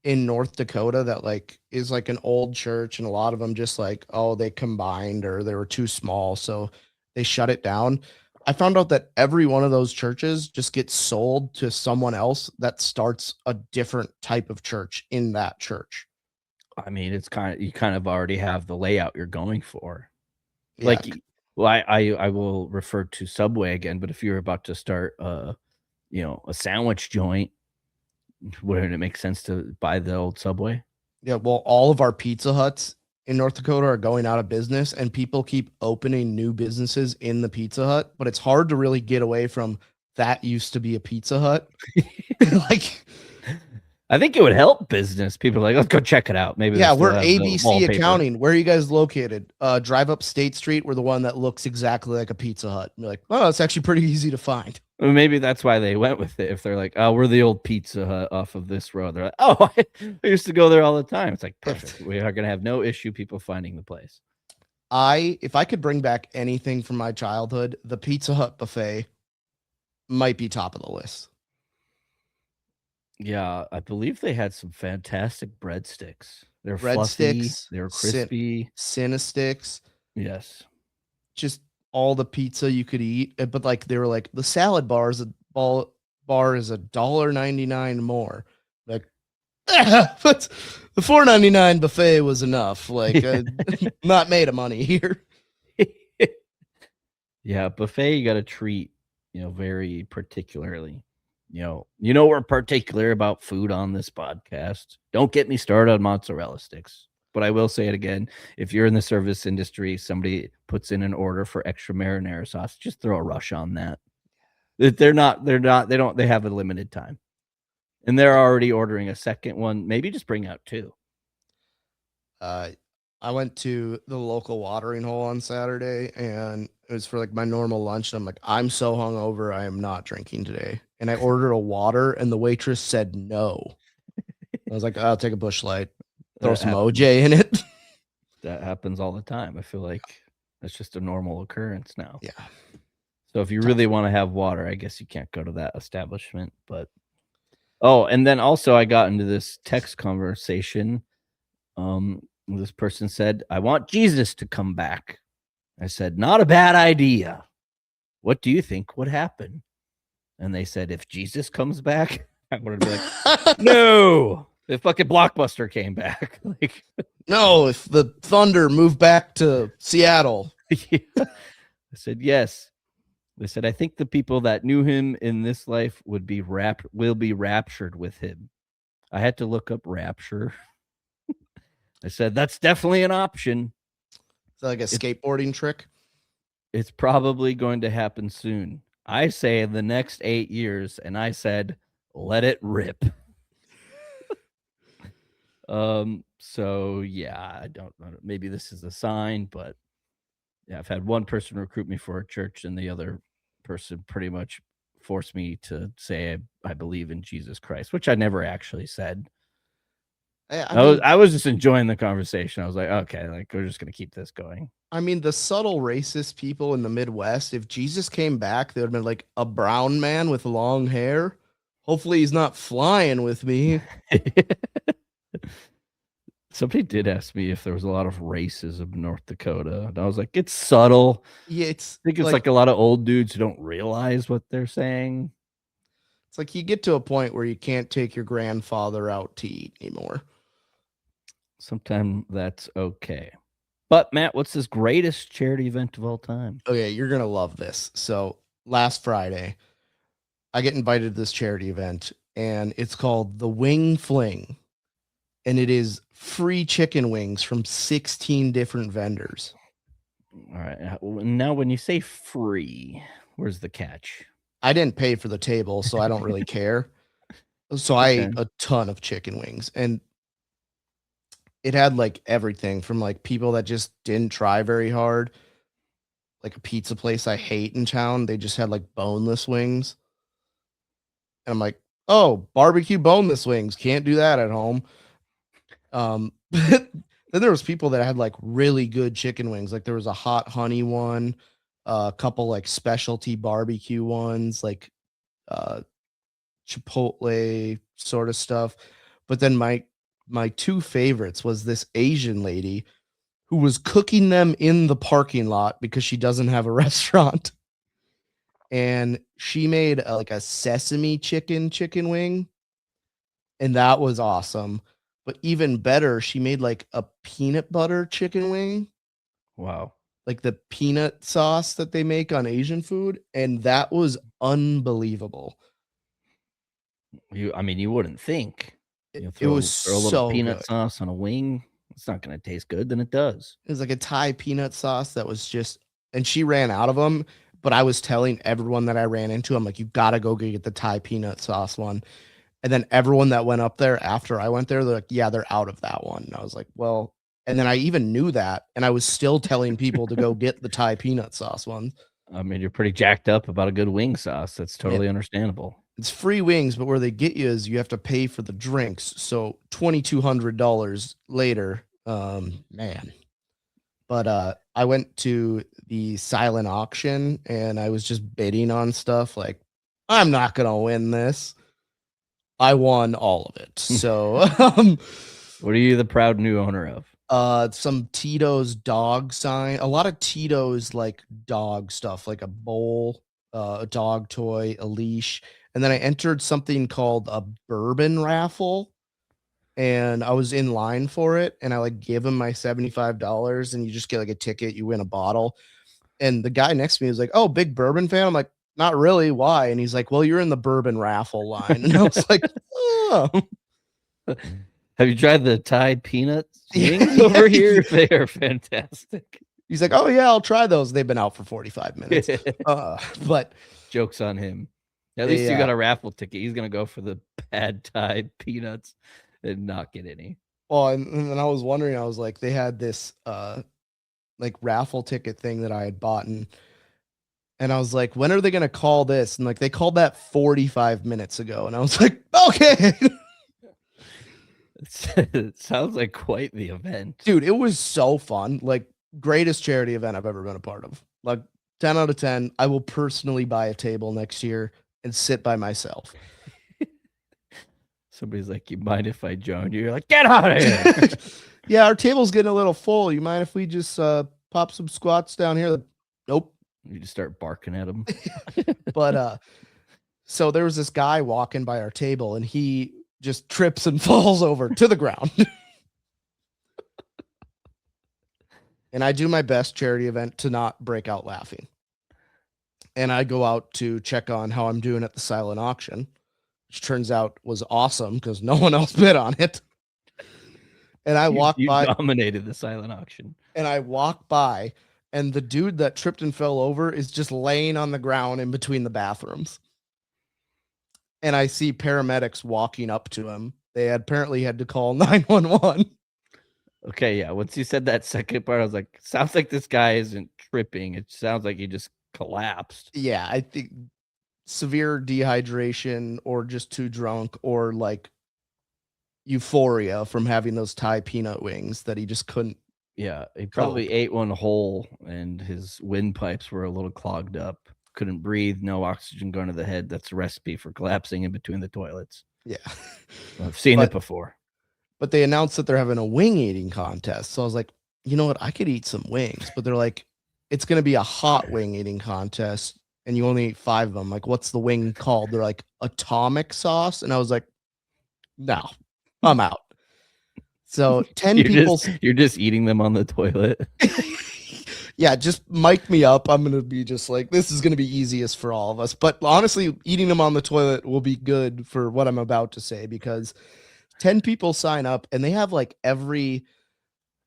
[SPEAKER 1] in North Dakota, that like is like an old church, and a lot of them just like, oh, they combined or they were too small, so they shut it down. I found out that every one of those churches just gets sold to someone else that starts a different type of church in that church.
[SPEAKER 3] I mean, it's you kind of already have the layout you're going for.
[SPEAKER 1] Yeah.
[SPEAKER 3] Like, well, I will refer to Subway again, but if you're about to start a sandwich joint, wouldn't it make sense to buy the old Subway?
[SPEAKER 1] Yeah, well, all of our Pizza Huts in North Dakota are going out of business, and people keep opening new businesses in the Pizza Hut, but it's hard to really get away from that used to be a Pizza Hut. Like,
[SPEAKER 3] I think it would help business. People are like, let's go check it out. Maybe
[SPEAKER 1] yeah,
[SPEAKER 3] they
[SPEAKER 1] we're
[SPEAKER 3] still have the
[SPEAKER 1] ABC
[SPEAKER 3] wallpaper.
[SPEAKER 1] Accounting. Where are you guys located? Drive up State Street. We're the one that looks exactly like a Pizza Hut. You're like, oh, it's actually pretty easy to find.
[SPEAKER 3] Well, maybe that's why they went with it. If they're like, oh, we're the old Pizza Hut off of this road, they're like, oh, I used to go there all the time. It's like, perfect. We are going to have no issue people finding the place.
[SPEAKER 1] If I could bring back anything from my childhood, the Pizza Hut buffet might be top of the list.
[SPEAKER 3] Yeah, I believe they had some fantastic breadsticks. They're fluffy,
[SPEAKER 1] Breadsticks,
[SPEAKER 3] they were crispy.
[SPEAKER 1] Cinnasticks,
[SPEAKER 3] Yes.
[SPEAKER 1] just all the pizza you could eat. But like they were like, the salad bar is $1.99 more. Like, but the $4.99 buffet was enough. Like, not made of money here.
[SPEAKER 3] Yeah, buffet you got to treat, very particularly. We're particular about food on this podcast. Don't get me started on mozzarella sticks. But I will say it again. If you're in the service industry, somebody puts in an order for extra marinara sauce, just throw a rush on that. They have a limited time. And they're already ordering a second one. Maybe just bring out 2.
[SPEAKER 1] I went to the local watering hole on Saturday, and it was for like my normal lunch. And I'm like, I'm so hungover, I am not drinking today. And I ordered a water, and the waitress said no. I was like, I'll take a Busch Light, throw some OJ in it.
[SPEAKER 3] That happens all the time. I feel like that's just a normal occurrence now.
[SPEAKER 1] Yeah.
[SPEAKER 3] So if you really want to have water, I guess you can't go to that establishment. But and then also I got into this text conversation. This person said, I want Jesus to come back. I said, not a bad idea. What do you think would happen? And they said, if Jesus comes back, I would be like, no, if fucking Blockbuster came back. Like,
[SPEAKER 1] no, if the Thunder moved back to Seattle.
[SPEAKER 3] yeah. I said, yes. They said, I think the people that knew him in this life will be raptured with him. I had to look up rapture. I said, that's definitely an option.
[SPEAKER 1] Is that like a skateboarding trick?
[SPEAKER 3] It's probably going to happen soon. I say in the next 8 years, and I said, let it rip. So yeah, I don't know. Maybe this is a sign, but yeah, I've had one person recruit me for a church, and the other person pretty much forced me to say I believe in Jesus Christ, which I never actually said. I was just enjoying the conversation. I was like, okay, like we're just gonna keep this going.
[SPEAKER 1] I mean, the subtle racist people in the Midwest, if Jesus came back, they would have been like a brown man with long hair. Hopefully he's not flying with me.
[SPEAKER 3] Somebody did ask me if there was a lot of racism in North Dakota, and I was like, it's subtle.
[SPEAKER 1] Yeah,
[SPEAKER 3] I think it's like a lot of old dudes who don't realize what they're saying.
[SPEAKER 1] It's like you get to a point where you can't take your grandfather out to eat anymore.
[SPEAKER 3] Sometimes that's okay. But Matt, what's this greatest charity event of all time?
[SPEAKER 1] Okay, you're gonna love this. So last Friday, I get invited to this charity event, and it's called the Wing Fling, and it is free chicken wings from 16 different vendors.
[SPEAKER 3] All right. Now, when you say free, where's the catch?
[SPEAKER 1] I didn't pay for the table, so I don't really care. So I ate a ton of chicken wings, and it had like everything from like people that just didn't try very hard, like a pizza place I hate in town. They just had like boneless wings. And I'm like, oh, barbecue boneless wings. Can't do that at home. Then there was people that had like really good chicken wings. Like there was a hot honey one, a couple like specialty barbecue ones, like Chipotle sort of stuff. But then my two favorites was this Asian lady who was cooking them in the parking lot because she doesn't have a restaurant. And she made like a sesame chicken wing, and that was awesome. But even better, she made like a peanut butter chicken wing.
[SPEAKER 3] Wow.
[SPEAKER 1] Like the peanut sauce that they make on Asian food, and that was unbelievable.
[SPEAKER 3] You wouldn't think.
[SPEAKER 1] It was
[SPEAKER 3] throw a little
[SPEAKER 1] so
[SPEAKER 3] peanut
[SPEAKER 1] good.
[SPEAKER 3] sauce on a wing. It's not going to taste good. Then it does.
[SPEAKER 1] It was like a Thai peanut sauce that was just, and she ran out of them. But I was telling everyone that I ran into, I'm like, you gotta go get the Thai peanut sauce one. And then everyone that went up there after I went there, they're like, yeah, they're out of that one. And I was like, well, and then I even knew that, and I was still telling people to go get the Thai peanut sauce one.
[SPEAKER 3] I mean, you're pretty jacked up about a good wing sauce. That's totally understandable.
[SPEAKER 1] It's free wings, but where they get you is you have to pay for the drinks. So $2,200 later, man. But I went to the silent auction, and I was just bidding on stuff like, I'm not gonna win this. I won all of it. So
[SPEAKER 3] what are you the proud new owner of?
[SPEAKER 1] Some Tito's dog sign, a lot of Tito's like dog stuff, like a bowl, a dog toy, a leash. And then I entered something called a bourbon raffle, and I was in line for it, and I like gave him my $75, and you just get like a ticket, you win a bottle. And the guy next to me was like, "Oh, big bourbon fan." I'm like, "Not really. Why?" And he's like, "Well, you're in the bourbon raffle line." And I was like, "Oh."
[SPEAKER 3] Have you tried the Thai peanut wings over here? They are fantastic.
[SPEAKER 1] He's like, "Oh yeah, I'll try those." They've been out for 45 minutes. But
[SPEAKER 3] joke's on him. At least you got a raffle ticket. He's gonna go for the bad Thai peanuts and not get any.
[SPEAKER 1] Well, and then I was wondering, I was like, they had this like raffle ticket thing that I had bought, and I was like, when are they gonna call this? And like they called that 45 minutes ago, and I was like, okay.
[SPEAKER 3] It sounds like quite the event.
[SPEAKER 1] Dude, it was so fun. Like, greatest charity event I've ever been a part of. Like 10 out of 10. I will personally buy a table next year and sit by myself.
[SPEAKER 3] Somebody's like, you mind if I join you? You're like, get out of here.
[SPEAKER 1] Yeah, our table's getting a little full. You mind if we just pop some squats down here? Nope.
[SPEAKER 3] You just start barking at them.
[SPEAKER 1] But so there was this guy walking by our table, and he just trips and falls over to the ground. And I do my best charity event to not break out laughing. and I go out to check on how I'm doing at the silent auction, which turns out was awesome because no one else bid on it. And I walk
[SPEAKER 3] You
[SPEAKER 1] by,
[SPEAKER 3] dominated the silent auction.
[SPEAKER 1] and and the dude that tripped and fell over is just laying on the ground in between the bathrooms. And I see paramedics walking up to him. They apparently had to call 911.
[SPEAKER 3] Okay, yeah. Once you said that second part, I was like, sounds like this guy isn't tripping. It sounds like he just collapsed.
[SPEAKER 1] Yeah, I think severe dehydration or just too drunk or like euphoria from having those Thai peanut wings that he just couldn't.
[SPEAKER 3] Yeah, he probably ate one whole and his windpipes were a little clogged up. Couldn't breathe, no oxygen going to the head. That's a recipe for collapsing in between the toilets.
[SPEAKER 1] Yeah.
[SPEAKER 3] I've seen it before.
[SPEAKER 1] But they announced that they're having a wing eating contest. So I was like, you know what? I could eat some wings. But they're like, it's going to be a hot wing eating contest and you only eat 5 of them. Like, what's the wing called? They're like, atomic sauce. And I was like, no, I'm out. So 10 people.
[SPEAKER 3] You're just eating them on the toilet.
[SPEAKER 1] Yeah, just mic me up. I'm going to be just like, this is going to be easiest for all of us. But honestly, eating them on the toilet will be good for what I'm about to say because 10 people sign up and they have like every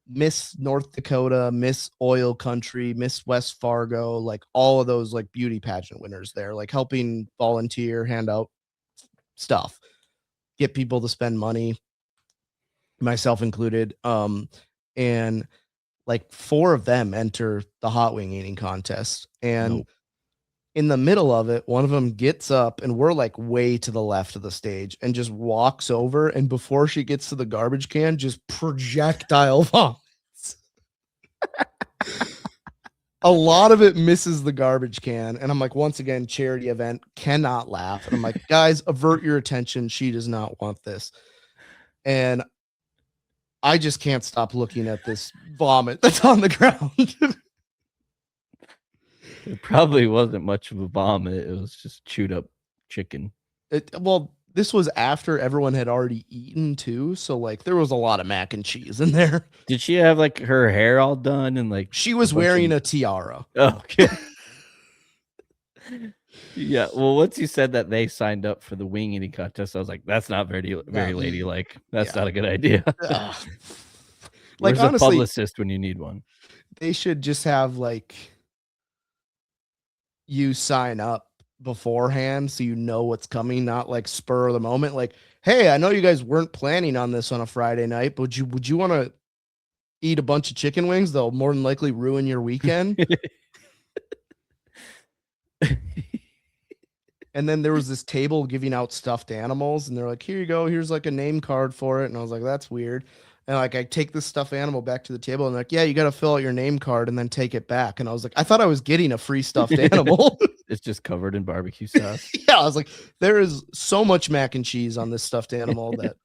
[SPEAKER 1] Miss North Dakota, Miss Oil Country, Miss West Fargo, like all of those like beauty pageant winners there, like helping volunteer, hand out stuff, get people to spend money, myself included. And like 4 of them enter the hot wing eating contest. And in the middle of it, one of them gets up and we're like way to the left of the stage and just walks over. And before she gets to the garbage can, just projectile vomits. A lot of it misses the garbage can. And I'm like, once again, charity event, cannot laugh. And I'm like, guys, avert your attention. She does not want this. And I just can't stop looking at this vomit that's on the ground.
[SPEAKER 3] It probably wasn't much of a vomit. It was just chewed up chicken.
[SPEAKER 1] Well, this was after everyone had already eaten too. So like there was a lot of mac and cheese in there.
[SPEAKER 3] Did she have like her hair all done and like
[SPEAKER 1] she was wearing a tiara?
[SPEAKER 3] Oh, okay. Yeah. Well, once you said that they signed up for the wing eating contest, I was like, that's not very ladylike. That's not a good idea. Like honestly, a publicist when you need one.
[SPEAKER 1] They should just have like you sign up beforehand so you know what's coming, not like spur of the moment. Like, hey, I know you guys weren't planning on this on a Friday night, but would you want to eat a bunch of chicken wings? They'll more than likely ruin your weekend. And then there was this table giving out stuffed animals, and they're like, here you go, here's like a name card for it. And I was like, that's weird. And like I take this stuffed animal back to the table and they're like, yeah, you got to fill out your name card and then take it back. And I was like, I thought I was getting a free stuffed animal.
[SPEAKER 3] It's just covered in barbecue sauce.
[SPEAKER 1] Yeah, I was like, there is so much mac and cheese on this stuffed animal that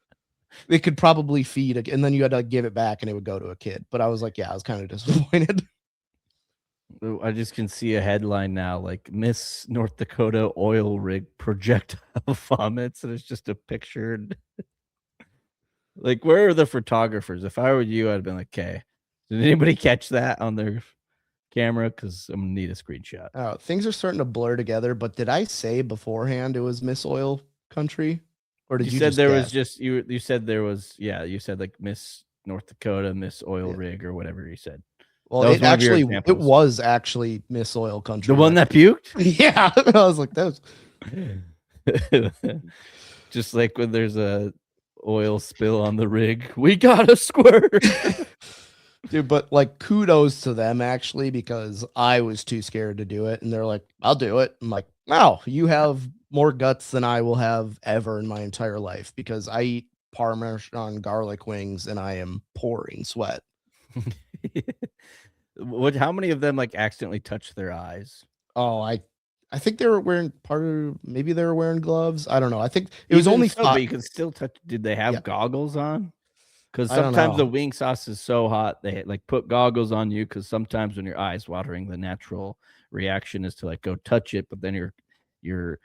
[SPEAKER 1] it could probably feed and then you had to give it back and it would go to a kid. But I was like, yeah, I was kind of disappointed.
[SPEAKER 3] I just can see a headline now, like Miss North Dakota oil rig projectile vomits, and it's just a picture. Like, where are the photographers? If I were you, I'd have been like, okay, did anybody catch that on their camera? Because I'm gonna need a screenshot.
[SPEAKER 1] Oh, things are starting to blur together. But did I say beforehand it was Miss Oil Country, or did you
[SPEAKER 3] said
[SPEAKER 1] just
[SPEAKER 3] there
[SPEAKER 1] guess?
[SPEAKER 3] was just you said there was you said like Miss North Dakota, Miss Oil rig, or whatever you said.
[SPEAKER 1] Well, it was actually Miss Oil Country.
[SPEAKER 3] The one that puked?
[SPEAKER 1] Yeah. I was like, that was
[SPEAKER 3] just like when there's a oil spill on the rig, we got a squirt.
[SPEAKER 1] Dude, but like kudos to them actually, because I was too scared to do it. And they're like, I'll do it. I'm like, wow, you have more guts than I will have ever in my entire life, because I eat Parmesan garlic wings and I am pouring sweat.
[SPEAKER 3] How many of them like accidentally touched their eyes?
[SPEAKER 1] Oh, I think they were wearing maybe they were wearing gloves. I don't know. I think it was only
[SPEAKER 3] so, but you can still touch. Did they have goggles on? Because
[SPEAKER 1] I don't
[SPEAKER 3] sometimes
[SPEAKER 1] know.
[SPEAKER 3] the wing sauce is so hot they like put goggles on you, because sometimes when your eyes watering, the natural reaction is to like go touch it, but then your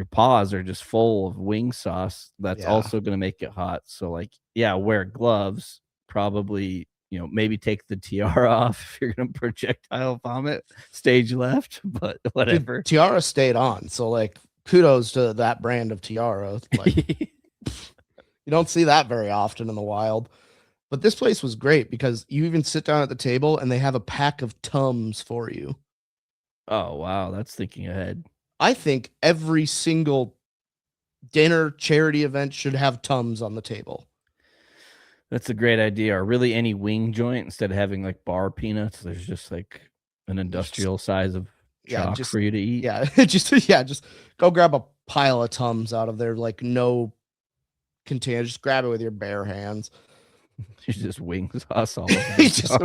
[SPEAKER 3] paws are just full of wing sauce. That's also going to make it hot. So like, yeah, wear gloves. Probably, maybe take the tiara off if you're gonna projectile vomit stage left, but whatever.
[SPEAKER 1] Dude, tiara stayed on, so like kudos to that brand of tiara. Like you don't see that very often in the wild. But this place was great because you even sit down at the table and they have a pack of Tums for you.
[SPEAKER 3] Oh wow, that's thinking ahead.
[SPEAKER 1] I think every single dinner charity event should have Tums on the table.
[SPEAKER 3] That's a great idea. Or really any wing joint, instead of having like bar peanuts, there's just like an industrial size of chalk for you to eat.
[SPEAKER 1] Yeah, just go grab a pile of Tums out of there, like no container. Just grab it with your bare hands.
[SPEAKER 3] It's just wing sauce all over.
[SPEAKER 1] It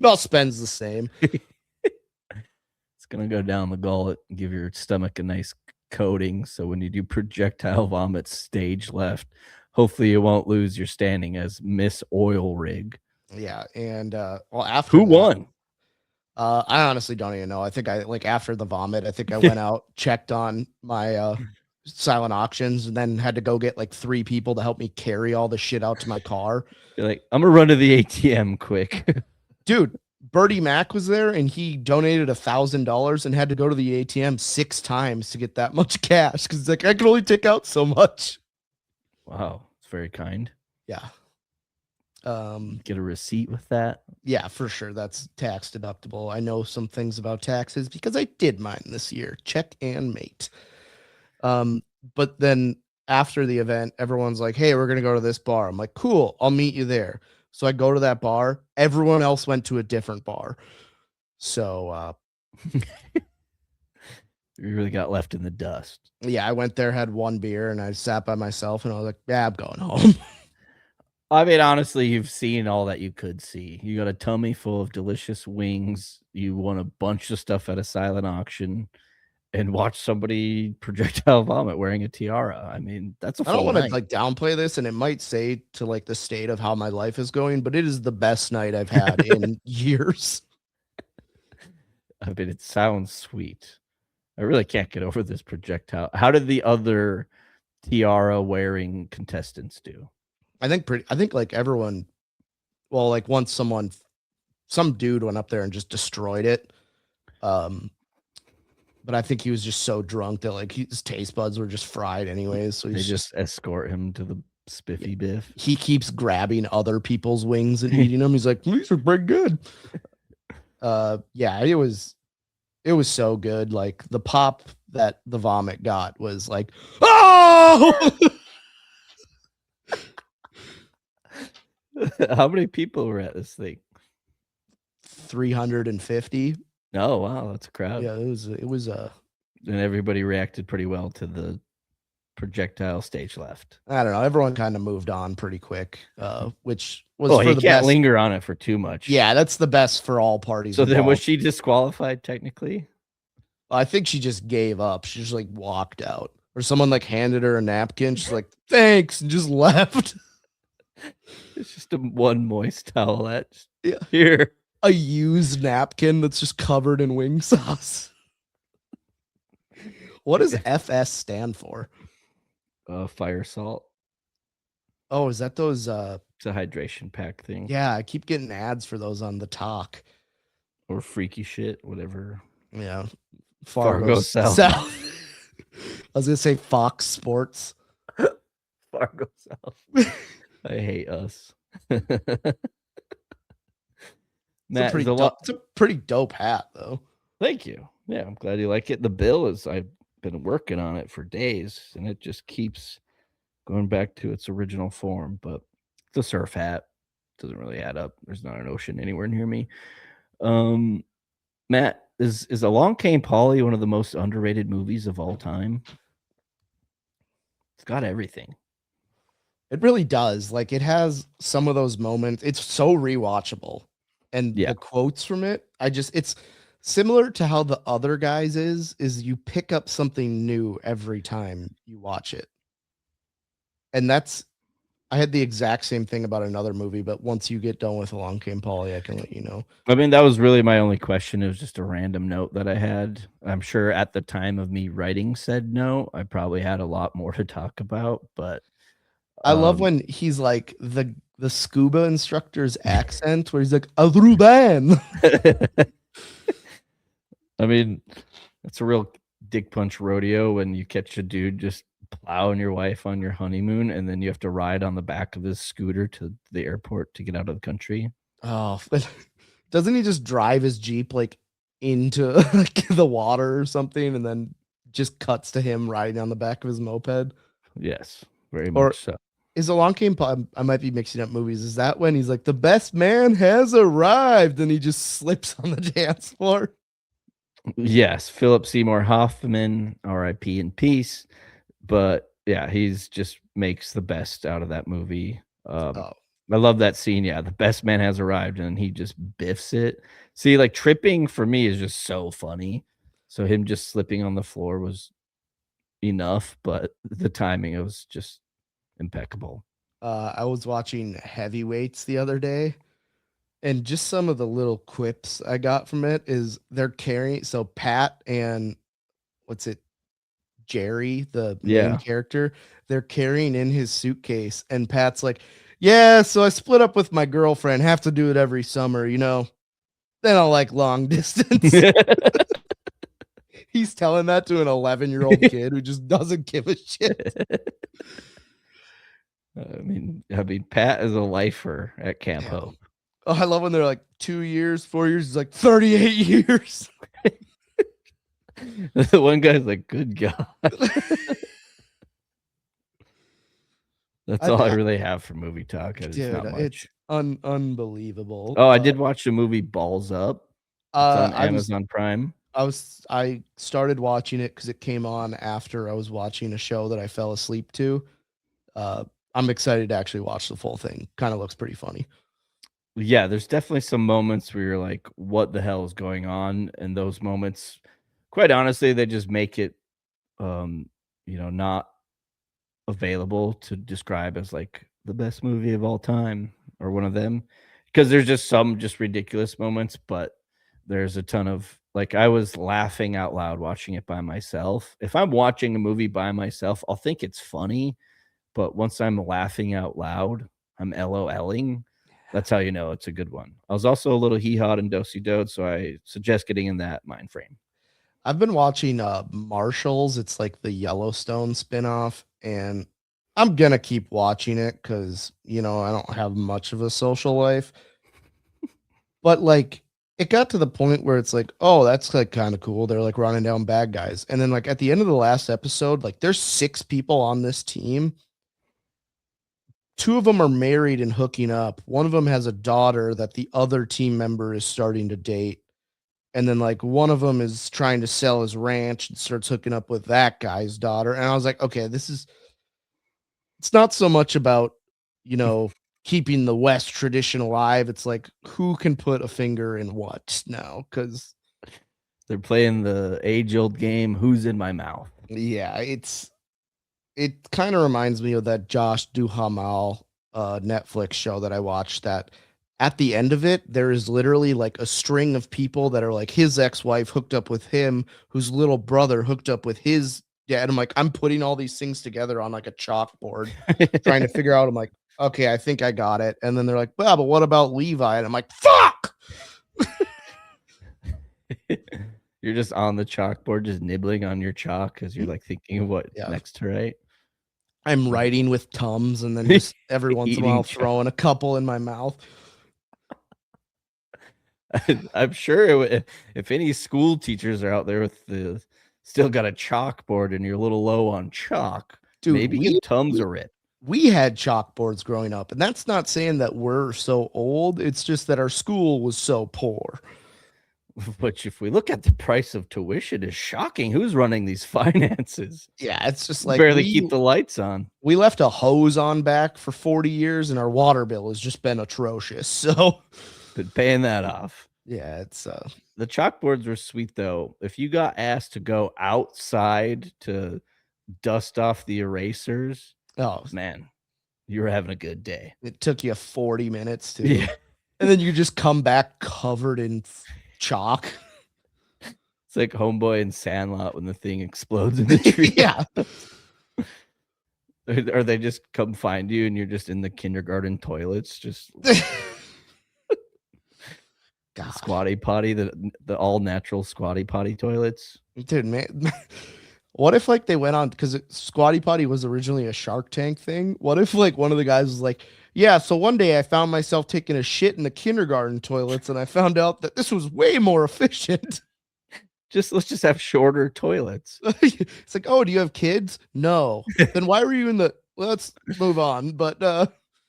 [SPEAKER 1] all spends the same.
[SPEAKER 3] It's gonna go down the gullet and give your stomach a nice coating. So when you do projectile vomit stage left, hopefully you won't lose your standing as Miss Oil Rig.
[SPEAKER 1] Yeah, and well, after
[SPEAKER 3] who won?
[SPEAKER 1] I honestly don't even know. I think after the vomit, I think I went out, checked on my silent auctions, and then had to go get like 3 people to help me carry all the shit out to my car.
[SPEAKER 3] You're like, I'm gonna run to the ATM quick.
[SPEAKER 1] Dude, Bertie Mac was there and he donated $1,000 and had to go to the ATM 6 times to get that much cash because like I can only take out so much.
[SPEAKER 3] Wow, it's very kind.
[SPEAKER 1] Yeah.
[SPEAKER 3] Get a receipt with that.
[SPEAKER 1] Yeah, for sure. That's tax deductible. I know some things about taxes because I did mine this year. Check and mate. But then after the event, everyone's like, hey, we're gonna go to this bar. I'm like, cool, I'll meet you there. So I go to that bar. Everyone else went to a different bar. So
[SPEAKER 3] you really got left in the dust.
[SPEAKER 1] Yeah, I went there, had 1 beer, and I sat by myself, and I was like, yeah, I'm going home.
[SPEAKER 3] I mean, honestly, you've seen all that you could see. You got a tummy full of delicious wings. You won a bunch of stuff at a silent auction and watch somebody projectile vomit wearing a tiara. I mean, that's a full
[SPEAKER 1] I don't want to
[SPEAKER 3] night.
[SPEAKER 1] like downplay this, and it might say to like the state of how my life is going, but it is the best night I've had in years.
[SPEAKER 3] I mean, it sounds sweet. I really can't get over this projectile. How did the other tiara wearing contestants do?
[SPEAKER 1] I think like everyone, well, like once some dude went up there and just destroyed it. But I think he was just so drunk that like his taste buds were just fried anyways. So
[SPEAKER 3] they just escort him to the spiffy biff.
[SPEAKER 1] He keeps grabbing other people's wings and eating them. He's like, these are pretty good. Yeah, it was so good. Like the pop that the vomit got was like, oh.
[SPEAKER 3] How many people were at this thing?
[SPEAKER 1] 350.
[SPEAKER 3] Oh wow, that's a crowd.
[SPEAKER 1] Yeah, it was
[SPEAKER 3] and everybody reacted pretty well to the projectile stage left.
[SPEAKER 1] I don't know. Everyone kind of moved on pretty quick, which was
[SPEAKER 3] you
[SPEAKER 1] the
[SPEAKER 3] can't
[SPEAKER 1] best.
[SPEAKER 3] Linger on it for too much.
[SPEAKER 1] Yeah, that's the best for all parties.
[SPEAKER 3] So
[SPEAKER 1] involved.
[SPEAKER 3] then was she disqualified technically?
[SPEAKER 1] I think she just gave up. She just like walked out, or someone like handed her a napkin. She's like, thanks, and just left.
[SPEAKER 3] It's just a one moist towelette.
[SPEAKER 1] Yeah.
[SPEAKER 3] Here.
[SPEAKER 1] A used napkin that's just covered in wing sauce. What does FS stand for?
[SPEAKER 3] Fire salt.
[SPEAKER 1] Oh, is that those
[SPEAKER 3] it's a hydration pack thing.
[SPEAKER 1] Yeah, I keep getting ads for those on the talk.
[SPEAKER 3] Or freaky shit, whatever.
[SPEAKER 1] Yeah.
[SPEAKER 3] Fargo South.
[SPEAKER 1] I was gonna say Fox Sports.
[SPEAKER 3] Fargo South. I hate us.
[SPEAKER 1] Matt, it's a pretty dope hat, though.
[SPEAKER 3] Thank you. Yeah, I'm glad you like it. The bill is, I've been working on it for days, and it just keeps going back to its original form. But it's a surf hat. Doesn't really add up. There's not an ocean anywhere near me. Matt, is Along Came Polly one of the most underrated movies of all time? It's got everything.
[SPEAKER 1] It really does. Like, it has some of those moments. It's so rewatchable. And the quotes from it, it's similar to how the other guys is you pick up something new every time you watch it. And I had the exact same thing about another movie, but once you get done with Along Came Polly, I can let you know.
[SPEAKER 3] I mean, that was really my only question. It was just a random note that I had. I'm sure at the time of me writing said note, I probably had a lot more to talk about, but
[SPEAKER 1] I love when he's like, the the scuba instructor's accent where he's like, Ruben.
[SPEAKER 3] I mean, it's a real dick punch rodeo when you catch a dude just plowing your wife on your honeymoon, and then you have to ride on the back of his scooter to the airport to get out of the country.
[SPEAKER 1] Oh, but doesn't he just drive his Jeep like into like the water or something and then just cuts to him riding on the back of his moped?
[SPEAKER 3] Yes, very
[SPEAKER 1] Or
[SPEAKER 3] much so.
[SPEAKER 1] is Along Came I might be mixing up movies. Is that when he's like, the best man has arrived and he just slips on the dance floor?
[SPEAKER 3] Yes, Philip Seymour Hoffman, R.I.P. in peace. But yeah, he's just makes the best out of that movie.
[SPEAKER 1] Oh,
[SPEAKER 3] I love that scene. Yeah, the best man has arrived, and he just biffs it. See, like tripping for me is just so funny. So him just slipping on the floor was enough, but the timing was just impeccable.
[SPEAKER 1] I was watching Heavyweights the other day, and just some of the little quips I got from it is they're carrying. So Pat and what's it, Jerry, the main
[SPEAKER 3] Yeah.
[SPEAKER 1] character, they're carrying in his suitcase, and Pat's like, "Yeah, so I split up with my girlfriend. Have to do it every summer, you know. Then I'll like long distance." He's telling that to an 11-year-old kid who just doesn't give a shit.
[SPEAKER 3] I mean, Pat is a lifer at Camp
[SPEAKER 1] Yeah.
[SPEAKER 3] Hope.
[SPEAKER 1] Oh, I love when they're like 2 years, 4 years. He's like 38 years.
[SPEAKER 3] The one guy's like, "Good God." That's all I really have for movie talk. It's
[SPEAKER 1] Dude,
[SPEAKER 3] not much.
[SPEAKER 1] it's unbelievable.
[SPEAKER 3] Oh, I did watch the movie Balls Up. It's on Amazon Prime.
[SPEAKER 1] I started watching it because it came on after I was watching a show that I fell asleep to. I'm excited to actually watch the full thing. Kind of looks pretty funny.
[SPEAKER 3] Yeah, there's definitely some moments where you're like, "What the hell is going on?" And those moments, quite honestly, they just make it, not available to describe as like the best movie of all time or one of them, because there's just some just ridiculous moments, but there's a ton of like I was laughing out loud watching it by myself. If I'm watching a movie by myself, I'll think it's funny, but once I'm laughing out loud, I'm LOLing. That's how you know it's a good one. I was also a little hee-hawed and dosey-doed, so I suggest getting in that mind frame.
[SPEAKER 1] I've been watching Marshalls. It's like the Yellowstone spinoff, and I'm gonna keep watching it because I don't have much of a social life. But like it got to the point where it's like, oh, that's like kind of cool. They're like running down bad guys. And then like at the end of the last episode, like there's 6 people on this team. 2 of them are married and hooking up. One of them has a daughter that the other team member is starting to date. And then like one of them is trying to sell his ranch and starts hooking up with that guy's daughter. And I was like, okay, it's not so much about, keeping the West tradition alive. It's like who can put a finger in what now? Because
[SPEAKER 3] They're playing the age-old game, who's in my mouth?
[SPEAKER 1] yeah, it kind of reminds me of that Josh Duhamel Netflix show that I watched that at the end of it, there is literally like a string of people that are like his ex-wife hooked up with him, whose little brother hooked up with his dad. I'm like, I'm putting all these things together on like a chalkboard, trying to figure out. I'm like, okay, I think I got it. And then they're like, well, but what about Levi? And I'm like, fuck.
[SPEAKER 3] You're just on the chalkboard, just nibbling on your chalk because you're like thinking of what
[SPEAKER 1] Yeah.
[SPEAKER 3] next to write.
[SPEAKER 1] I'm writing with Tums and then just every once in a while
[SPEAKER 3] Eating
[SPEAKER 1] throwing a couple in my mouth.
[SPEAKER 3] I'm sure if any school teachers are out there with the still got a chalkboard and you're a little low on chalk,
[SPEAKER 1] Dude,
[SPEAKER 3] maybe give Tums a rip.
[SPEAKER 1] We had chalkboards growing up, and that's not saying that we're so old. It's just that our school was so poor.
[SPEAKER 3] Which, if we look at the price of tuition, is shocking. Who's running these finances?
[SPEAKER 1] Yeah, it's just like
[SPEAKER 3] Barely keep the lights on.
[SPEAKER 1] We left a hose on back for 40 years, and our water bill has just been atrocious. So,
[SPEAKER 3] Been paying that off.
[SPEAKER 1] yeah, it's
[SPEAKER 3] The chalkboards were sweet though. If you got asked to go outside to dust off the erasers,
[SPEAKER 1] oh
[SPEAKER 3] man, you were having a good day.
[SPEAKER 1] it took you 40 minutes to,
[SPEAKER 3] Yeah.
[SPEAKER 1] and then you just come back covered in chalk.
[SPEAKER 3] It's like Homeboy and Sandlot when the thing explodes in the tree.
[SPEAKER 1] Yeah.
[SPEAKER 3] Or they just come find you and you're just in the kindergarten toilets, just
[SPEAKER 1] God.
[SPEAKER 3] squatty potty, the all natural squatty potty toilets.
[SPEAKER 1] Dude, man. What if like they went on, because Squatty Potty was originally a Shark Tank thing? What if like one of the guys was like, yeah, so one day I found myself taking a shit in the kindergarten toilets and I found out that this was way more efficient.
[SPEAKER 3] Let's just have shorter toilets.
[SPEAKER 1] It's like, oh, do you have kids? No. Then why were you in the, let's move on. But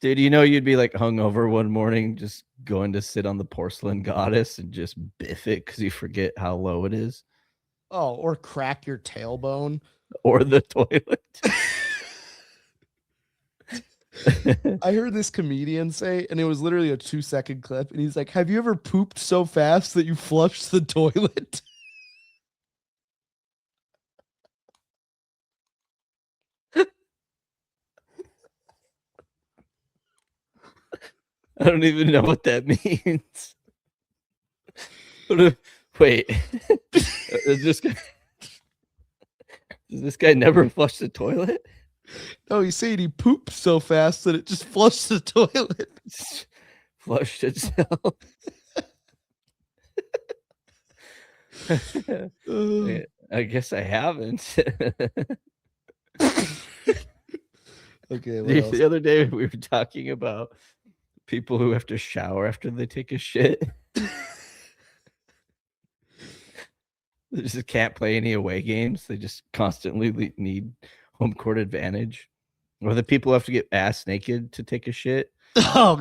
[SPEAKER 3] Dude, you'd be like hungover one morning, just going to sit on the porcelain goddess and just biff it because you forget how low it is.
[SPEAKER 1] oh, or crack your tailbone.
[SPEAKER 3] Or the toilet.
[SPEAKER 1] I heard this comedian say, and it was literally a 2-second clip, and he's like, have you ever pooped so fast that you flushed the toilet?
[SPEAKER 3] I don't even know what that means. Wait, does this guy never flush the toilet?
[SPEAKER 1] No, he's saying he pooped so fast that it just flushed the toilet.
[SPEAKER 3] Flushed itself. I guess I haven't.
[SPEAKER 1] Okay.
[SPEAKER 3] The other day we were talking about people who have to shower after they take a shit. They just can't play any away games. They just constantly need home court advantage. Or the people who have to get ass naked to take a shit.
[SPEAKER 1] Oh,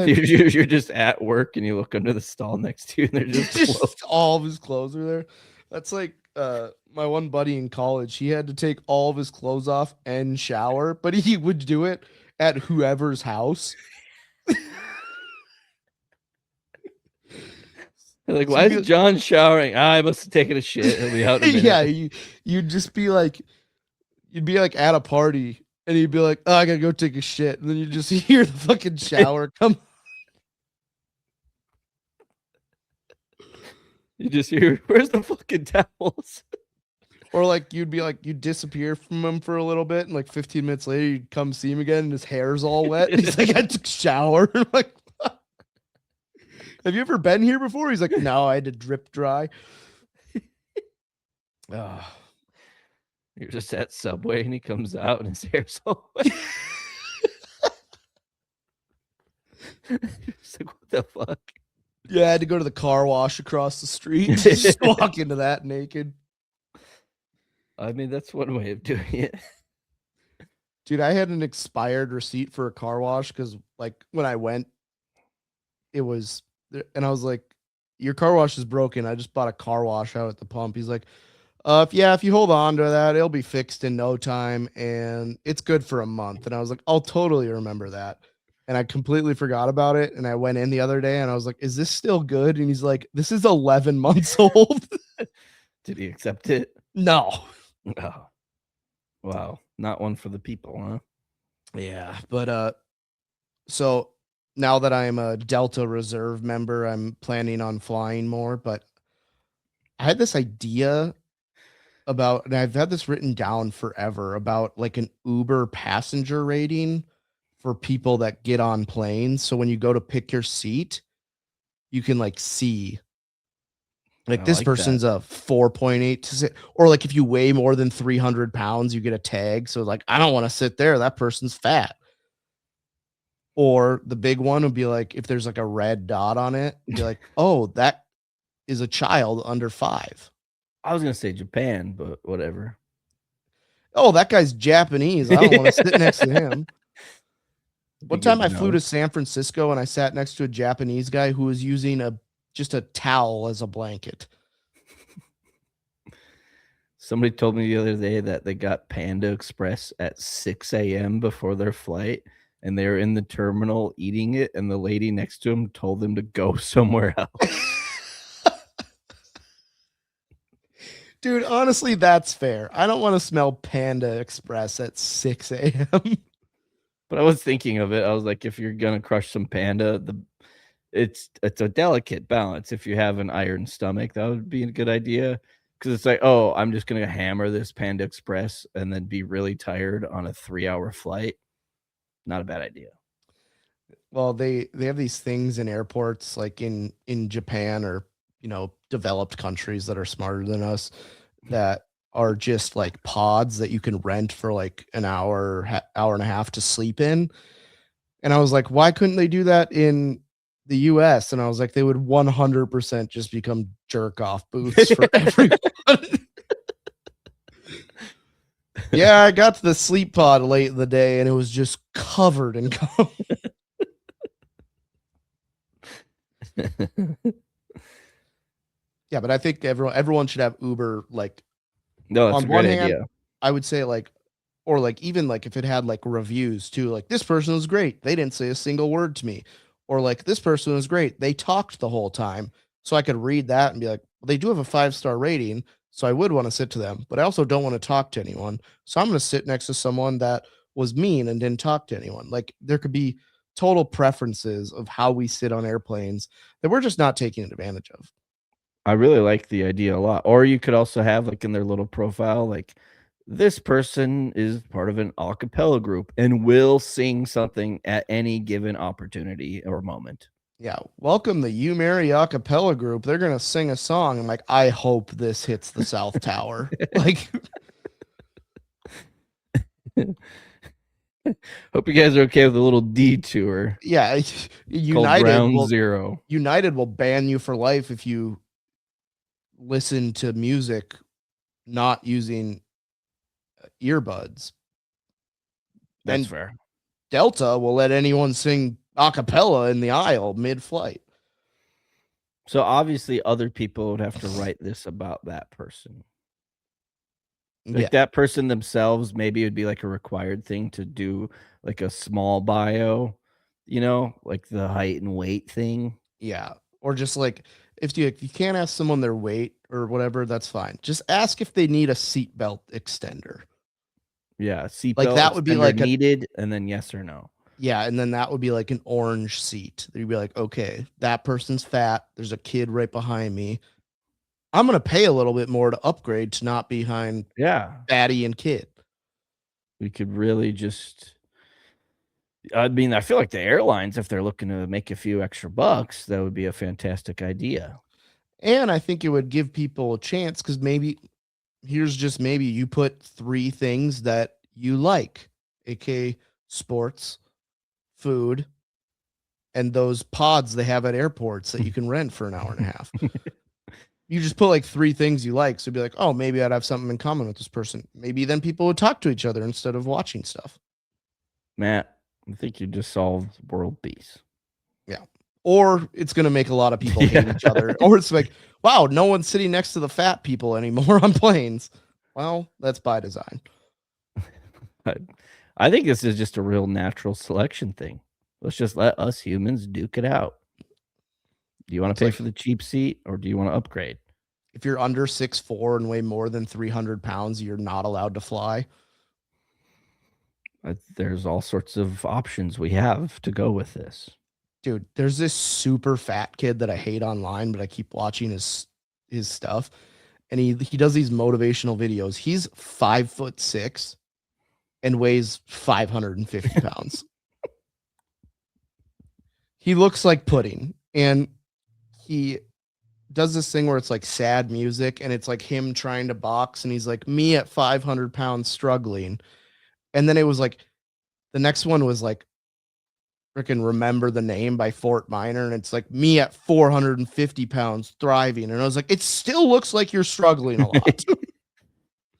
[SPEAKER 3] You're just at work and you look under the stall next to you and they're just
[SPEAKER 1] all of his clothes are there. That's like my one buddy in college. He had to take all of his clothes off and shower, but he would do it at whoever's house.
[SPEAKER 3] Like, why is John showering? I must have taken a shit. He'll be out in a minute.
[SPEAKER 1] Yeah, you'd just be like, you'd be like at a party, and he'd be like, "Oh, I gotta go take a shit," and then you just hear the fucking shower come.
[SPEAKER 3] You just hear, "Where's the fucking towels?"
[SPEAKER 1] Or like you'd be like, you'd disappear from him for a little bit, and like 15 minutes later, you'd come see him again, and his hair's all wet. And he's like, "I took a shower." I'm like, have you ever been here before? He's like, "No, I had to drip dry."
[SPEAKER 3] You're just at Subway and he comes out and his hair's all wet. It's like, what the fuck?
[SPEAKER 1] Yeah, I had to go to the car wash across the street. Just walk into that naked.
[SPEAKER 3] I mean, that's one way of doing it.
[SPEAKER 1] Dude, I had an expired receipt for a car wash because, like, when I went, it was, and I was like, "Your car wash is broken. I just bought a car wash out at the pump." He's like, if you hold on to that, it'll be fixed in no time, and it's good for a month." And I was like, "I'll totally remember that." And I completely forgot about it. And I went in the other day and I was like, "Is this still good?" And he's like, "This is 11 months old."
[SPEAKER 3] Did he accept it?
[SPEAKER 1] No.
[SPEAKER 3] Oh. Wow. Not one for the people, huh?
[SPEAKER 1] Yeah. But so now that I'm a Delta Reserve member, I'm planning on flying more. But I had this idea about, and I've had this written down forever, about like an Uber passenger rating for people that get on planes. So when you go to pick your seat, you can like see, like, this person's a 4.8 to sit, or like if you weigh more than 300 pounds, you get a tag. So like, I don't want to sit there. That person's fat. Or the big one would be like, if there's like a red dot on it, be like, "Oh, that is a child under 5.
[SPEAKER 3] I was gonna say Japan, but whatever.
[SPEAKER 1] "Oh, that guy's Japanese. I don't want to sit next to him." One time I flew to San Francisco and I sat next to a Japanese guy who was using just a towel as a blanket.
[SPEAKER 3] Somebody told me the other day that they got Panda Express at 6 a.m. before their flight, and they were in the terminal eating it, and the lady next to him told them to go somewhere else.
[SPEAKER 1] Dude, honestly, that's fair. I don't want to smell Panda Express at 6 a.m.
[SPEAKER 3] But I was thinking of it. I was like, if you're gonna crush some Panda, it's a delicate balance. If you have an iron stomach, that would be a good idea. Because it's like, oh, I'm just gonna hammer this Panda Express and then be really tired on a 3-hour flight. Not a bad idea.
[SPEAKER 1] Well, they have these things in airports, like in Japan or developed countries that are smarter than us, that are just like pods that you can rent for like an hour, hour and a half to sleep in. And I was like, why couldn't they do that in the US? And I was like, they would 100% just become jerk off booths for everyone. Yeah, I got to the sleep pod late in the day and it was just covered in cum. Yeah, but I think everyone should have Uber. Like,
[SPEAKER 3] No, that's
[SPEAKER 1] on
[SPEAKER 3] a
[SPEAKER 1] one
[SPEAKER 3] great
[SPEAKER 1] hand,
[SPEAKER 3] idea.
[SPEAKER 1] I would say like, or like even like if it had like reviews too, like this person was great. They didn't say a single word to me. Or like this person was great. They talked the whole time. So I could read that and be like, well, they do have a 5-star rating. So I would want to sit to them, but I also don't want to talk to anyone. So I'm going to sit next to someone that was mean and didn't talk to anyone. Like there could be total preferences of how we sit on airplanes that we're just not taking advantage of.
[SPEAKER 3] I really like the idea a lot. Or you could also have like in their little profile, like this person is part of an a cappella group and will sing something at any given opportunity or moment.
[SPEAKER 1] Yeah, welcome the You Marry Acapella group. They're gonna sing a song. I'm like, I hope this hits the South Tower. Like,
[SPEAKER 3] Hope you guys are okay with a little detour
[SPEAKER 1] yeah,
[SPEAKER 3] called
[SPEAKER 1] United
[SPEAKER 3] Ground
[SPEAKER 1] will
[SPEAKER 3] Zero.
[SPEAKER 1] United will ban you for life if you listen to music not using earbuds.
[SPEAKER 3] That's
[SPEAKER 1] And
[SPEAKER 3] fair.
[SPEAKER 1] Delta will let anyone sing a cappella in the aisle mid-flight.
[SPEAKER 3] So obviously other people would have to write this about that person. Like
[SPEAKER 1] Yeah,
[SPEAKER 3] that person themselves, maybe it would be like a required thing to do like a small bio, like the height and weight thing.
[SPEAKER 1] yeah. Or just like if you can't ask someone their weight or whatever, that's fine. Just ask if they need a seatbelt extender.
[SPEAKER 3] Yeah,
[SPEAKER 1] Like
[SPEAKER 3] seatbelt
[SPEAKER 1] that would be
[SPEAKER 3] extender
[SPEAKER 1] like a
[SPEAKER 3] needed, and then yes or no.
[SPEAKER 1] Yeah, and then that would be like an orange seat. You'd be like, okay, that person's fat. There's a kid right behind me. I'm gonna pay a little bit more to upgrade to not behind
[SPEAKER 3] Yeah,
[SPEAKER 1] fatty and kid.
[SPEAKER 3] we could really just. I mean, I feel like the airlines, if they're looking to make a few extra bucks, that would be a fantastic idea.
[SPEAKER 1] And I think it would give people a chance because maybe you put 3 things that you like, aka sports, food, and those pods they have at airports that you can rent for an hour and a half. You just put like 3 things you like. So be like, oh, maybe I'd have something in common with this person. Maybe then people would talk to each other instead of watching stuff.
[SPEAKER 3] Matt, I think you just solved world peace.
[SPEAKER 1] Yeah. Or it's going to make a lot of people hate
[SPEAKER 3] Yeah.
[SPEAKER 1] each other. Or it's like, wow, no one's sitting next to the fat people anymore on planes. Well, that's by design.
[SPEAKER 3] I think this is just a real natural selection thing. Let's just let us humans duke it out. Do you want
[SPEAKER 1] It's
[SPEAKER 3] to pay
[SPEAKER 1] like
[SPEAKER 3] for the cheap seat or do you want to upgrade?
[SPEAKER 1] if you're under 6'4" and weigh more than 300 pounds, you're not allowed to fly.
[SPEAKER 3] There's all sorts of options we have to go with this.
[SPEAKER 1] Dude, there's this super fat kid that I hate online, but I keep watching his stuff. And he does these motivational videos. He's 5'6" and weighs 550 pounds. He looks like pudding. And he does this thing where it's like sad music and it's like him trying to box. And he's like, me at 500 pounds struggling. And then it was like, the next one was like, freaking Remember the Name by Fort Minor. And it's like, me at 450 pounds thriving. And I was like, it still looks like you're struggling a lot.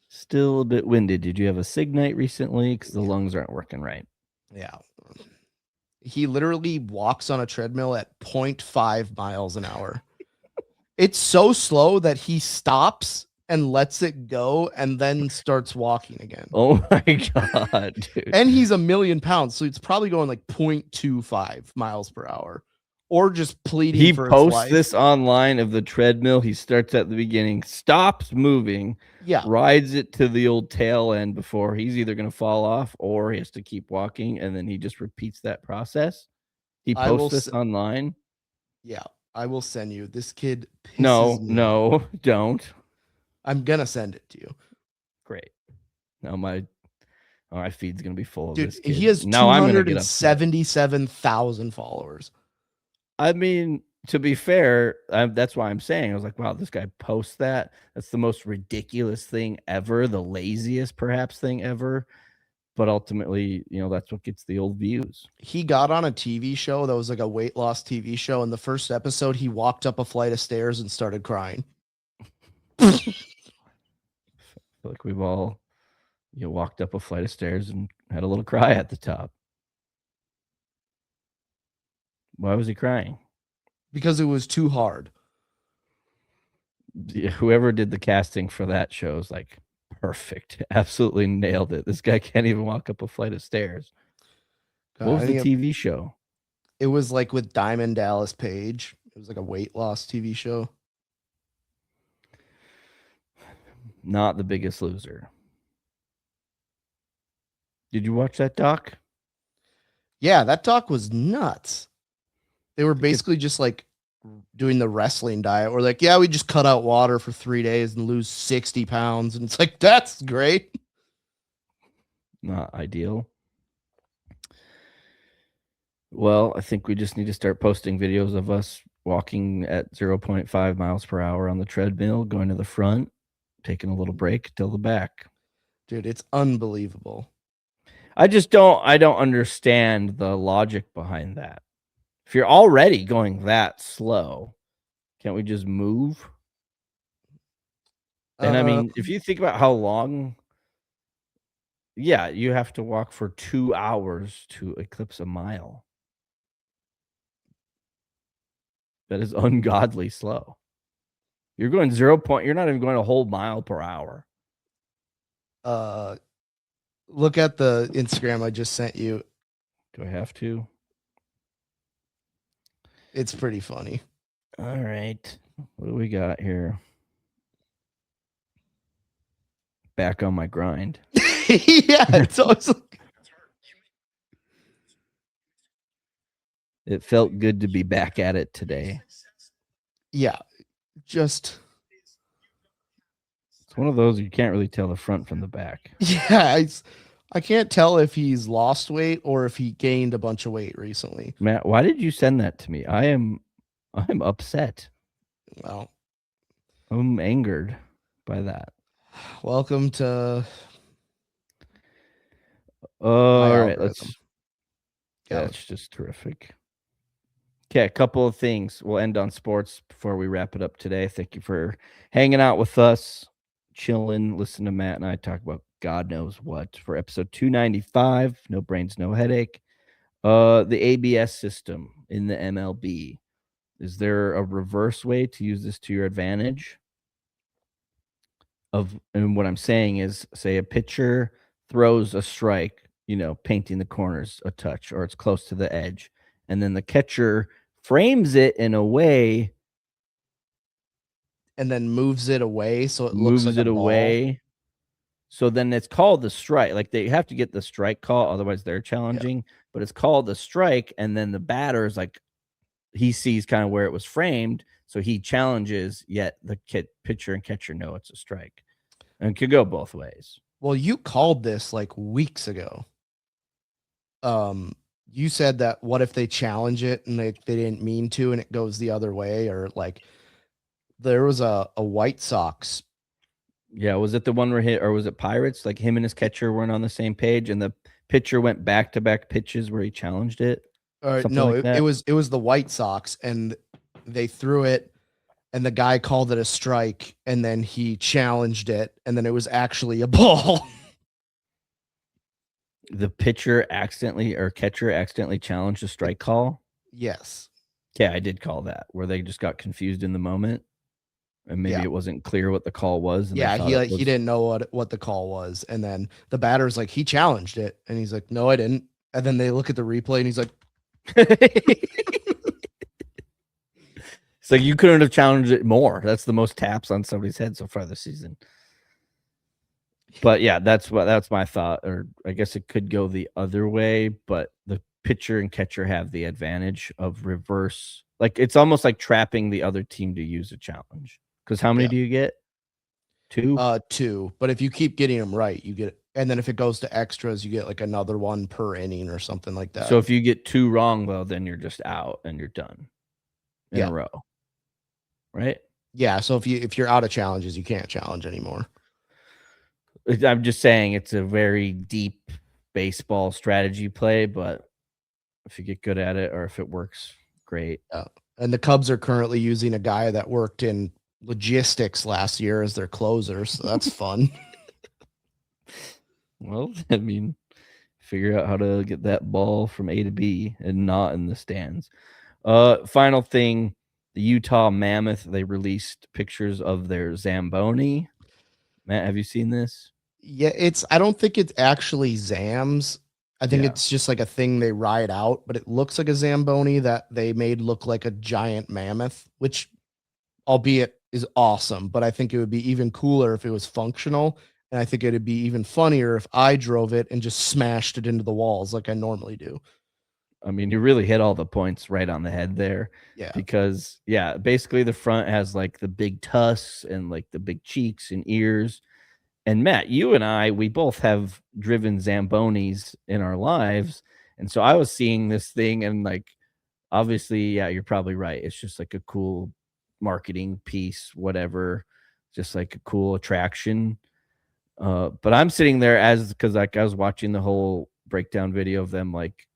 [SPEAKER 3] Still a bit winded. Did you have a sig night recently? Because the lungs aren't working right.
[SPEAKER 1] Yeah. He literally walks on a treadmill at 0.5 miles an hour. It's so slow that he stops and lets it go and then starts walking again.
[SPEAKER 3] Oh my God, dude.
[SPEAKER 1] And he's 1,000,000 pounds, so it's probably going like 0.25 miles per hour or just pleading
[SPEAKER 3] He
[SPEAKER 1] for his
[SPEAKER 3] posts
[SPEAKER 1] life.
[SPEAKER 3] this online of the treadmill. He starts at the beginning, stops moving,
[SPEAKER 1] Yeah.
[SPEAKER 3] rides it to the old tail end before he's either going to fall off or he has to keep walking. And then he just repeats that process. He
[SPEAKER 1] I will
[SPEAKER 3] posts this online.
[SPEAKER 1] Yeah, I will send you. This kid pisses
[SPEAKER 3] No,
[SPEAKER 1] me off.
[SPEAKER 3] no, don't.
[SPEAKER 1] I'm gonna send it to you.
[SPEAKER 3] Great. Now my feed's gonna be full of
[SPEAKER 1] Dude,
[SPEAKER 3] this kid.
[SPEAKER 1] he has
[SPEAKER 3] Now I'm gonna get upset.
[SPEAKER 1] 277,000 followers.
[SPEAKER 3] I mean, to be fair, that's why I'm saying I was like, wow, this guy posts that. That's the most ridiculous thing ever, the laziest perhaps thing ever. But ultimately, that's what gets the old views.
[SPEAKER 1] He got on a TV show that was like a weight loss TV show. In the first episode, he walked up a flight of stairs and started crying.
[SPEAKER 3] I feel like we've all walked up a flight of stairs and had a little cry at the top. Why was he crying?
[SPEAKER 1] Because it was too hard.
[SPEAKER 3] Whoever did the casting for that show is like perfect. Absolutely nailed it. This guy can't even walk up a flight of stairs. What was the TV show?
[SPEAKER 1] It was like with Diamond Dallas Page. It was like a weight loss TV show.
[SPEAKER 3] Not The Biggest Loser. Did you watch that doc?
[SPEAKER 1] Yeah, that doc was nuts. They were basically just like doing the wrestling diet. We're like, yeah, we just cut out water for 3 days and lose 60 pounds. And it's like, that's great.
[SPEAKER 3] Not ideal. Well, I think we just need to start posting videos of us walking at 0.5 miles per hour on the treadmill, going to the front, taking a little break till the back.
[SPEAKER 1] Dude, it's unbelievable.
[SPEAKER 3] I don't understand the logic behind that. If you're already going that slow, can't we just move? And I mean, if you think about how long, yeah, you have to walk for 2 hours to eclipse a mile. That is ungodly slow. You're going you're not even going a whole mile per hour.
[SPEAKER 1] Look at the Instagram I just sent you.
[SPEAKER 3] Do I have to?
[SPEAKER 1] It's pretty funny.
[SPEAKER 3] All right. What do we got here? Back on my grind.
[SPEAKER 1] Yeah, it's always like,
[SPEAKER 3] it felt good to be back at it today.
[SPEAKER 1] Yeah, just
[SPEAKER 3] it's one of those you can't really tell the front from the back.
[SPEAKER 1] Yeah, I can't tell if he's lost weight or if he gained a bunch of weight recently.
[SPEAKER 3] Matt, why did you send that to me? I'm upset.
[SPEAKER 1] Well,
[SPEAKER 3] I'm angered by that.
[SPEAKER 1] Welcome to
[SPEAKER 3] all right, that's just terrific. Okay, a couple of things. We'll end on sports before we wrap it up today. Thank you for hanging out with us, chilling, listen to Matt and I talk about God knows what for episode 295. No brains, no headache. The ABS system in the MLB. Is there a reverse way to use this to your advantage? And what I'm saying is, say a pitcher throws a strike, painting the corners a touch, or it's close to the edge, and then the catcher frames it in a way
[SPEAKER 1] and then moves it away so it looks like a ball.
[SPEAKER 3] Away. So then it's called the strike. Like they have to get the strike call, otherwise they're challenging. But it's called the strike, and then the batter is like, he sees kind of where it was framed, so he challenges. Yet the pitcher and catcher know it's a strike, and it could go both ways.
[SPEAKER 1] Well, you called this like weeks ago. You said that what if they challenge it and they didn't mean to, and it goes the other way, or like there was a White Sox.
[SPEAKER 3] Yeah, was it the one where or was it Pirates? Like him and his catcher weren't on the same page, and the pitcher went back-to-back pitches where he challenged it.
[SPEAKER 1] No, like it was the White Sox, and they threw it, and the guy called it a strike, and then he challenged it, and then it was actually a ball.
[SPEAKER 3] The pitcher catcher accidentally challenged a strike call.
[SPEAKER 1] Yes.
[SPEAKER 3] Yeah, I did call that, where they just got confused in the moment. And maybe it wasn't clear what the call was. And
[SPEAKER 1] he didn't know what the call was. And then the batter's like, he challenged it. And he's like, no, I didn't. And then they look at the replay and he's like,
[SPEAKER 3] it's like, you couldn't have challenged it more. That's the most taps on somebody's head so far this season. But yeah, that's my thought. Or I guess it could go the other way, but the pitcher and catcher have the advantage of reverse. Like it's almost like trapping the other team to use a challenge. Because how many do you get? 2?
[SPEAKER 1] 2. But if you keep getting them right, you get, and then if it goes to extras, you get like another one per inning or something like that.
[SPEAKER 3] So if you get 2 wrong, well, then you're just out and you're done in a row, right?
[SPEAKER 1] Yeah. So if you're out of challenges, you can't challenge anymore.
[SPEAKER 3] I'm just saying it's a very deep baseball strategy play, but if you get good at it or if it works, great.
[SPEAKER 1] Yeah. And the Cubs are currently using a guy that worked in logistics last year as their closer, so that's fun.
[SPEAKER 3] Well, I mean, figure out how to get that ball from A to B and not in the stands. Final thing, the Utah Mammoth, they released pictures of their Zamboni. Matt, have you seen this?
[SPEAKER 1] Yeah, I don't think it's actually Zams. I think
[SPEAKER 3] Yeah.
[SPEAKER 1] it's just like a thing they ride out, but it looks like a Zamboni that they made look like a giant mammoth, which albeit is awesome, but I think it would be even cooler if it was functional. And I think it'd be even funnier if I drove it and just smashed it into the walls like I normally do.
[SPEAKER 3] I mean, you really hit all the points right on the head there.
[SPEAKER 1] Yeah.
[SPEAKER 3] Because, yeah, basically the front has like the big tusks and like the big cheeks and ears. And Matt, you and I, we both have driven Zambonis in our lives. And so I was seeing this thing and like, obviously, yeah, you're probably right. It's just like a cool marketing piece, whatever, just like a cool attraction. But I'm sitting there because like I was watching the whole breakdown video of them like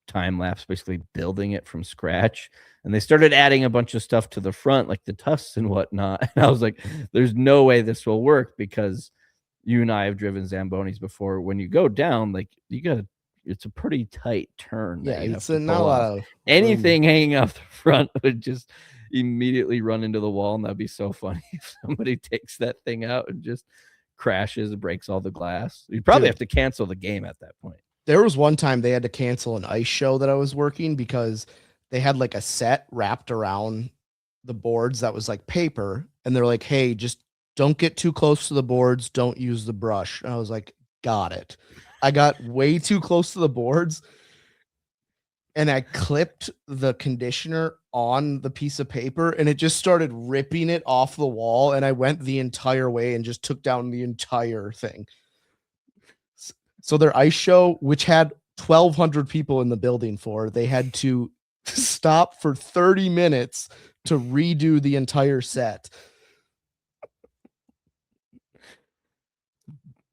[SPEAKER 3] time lapse, basically building it from scratch. And they started adding a bunch of stuff to the front, like the tusks and whatnot. And I was like, there's no way this will work because you and I have driven Zambonis before. When you go down, like it's a pretty tight turn.
[SPEAKER 1] Yeah,
[SPEAKER 3] it's
[SPEAKER 1] not a lot of
[SPEAKER 3] anything hanging off the front would just immediately run into the wall. And that'd be so funny if somebody takes that thing out and just crashes and breaks all the glass. You'd probably have to cancel the game at that point.
[SPEAKER 1] There was one time they had to cancel an ice show that I was working because they had like a set wrapped around the boards that was like paper. And they're like, hey, just don't get too close to the boards. Don't use the brush. And I was like, got it. I got way too close to the boards and I clipped the conditioner on the piece of paper and it just started ripping it off the wall. And I went the entire way and just took down the entire thing. So their ice show, which had 1,200 people in the building they had to stop for 30 minutes to redo the entire set.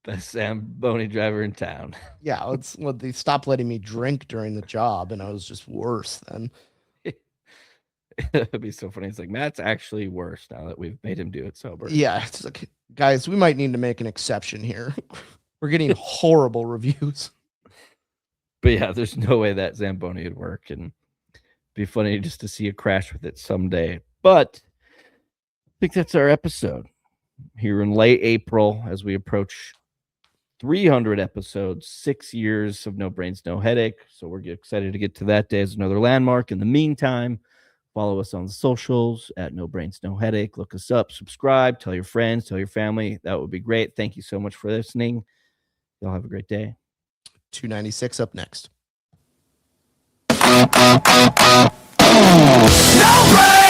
[SPEAKER 3] Best Zamboni driver in town.
[SPEAKER 1] Yeah, they stopped letting me drink during the job, and I was just worse then.
[SPEAKER 3] It'd be so funny. It's like Matt's actually worse now that we've made him do it sober.
[SPEAKER 1] Yeah, it's like, guys, we might need to make an exception here. We're getting horrible reviews.
[SPEAKER 3] But yeah, there's no way that Zamboni would work, and it'd be funny just to see a crash with it someday. But I think that's our episode here in late April as we approach 300 episodes, 6 years of No Brains, No Headache. So we're excited to get to that day as another landmark. In the meantime, follow us on the socials at No Brains, No Headache. Look us up, subscribe, tell your friends, tell your family. That would be great. Thank you so much for listening. Y'all have a great day.
[SPEAKER 1] 296 up next.
[SPEAKER 2] No brain!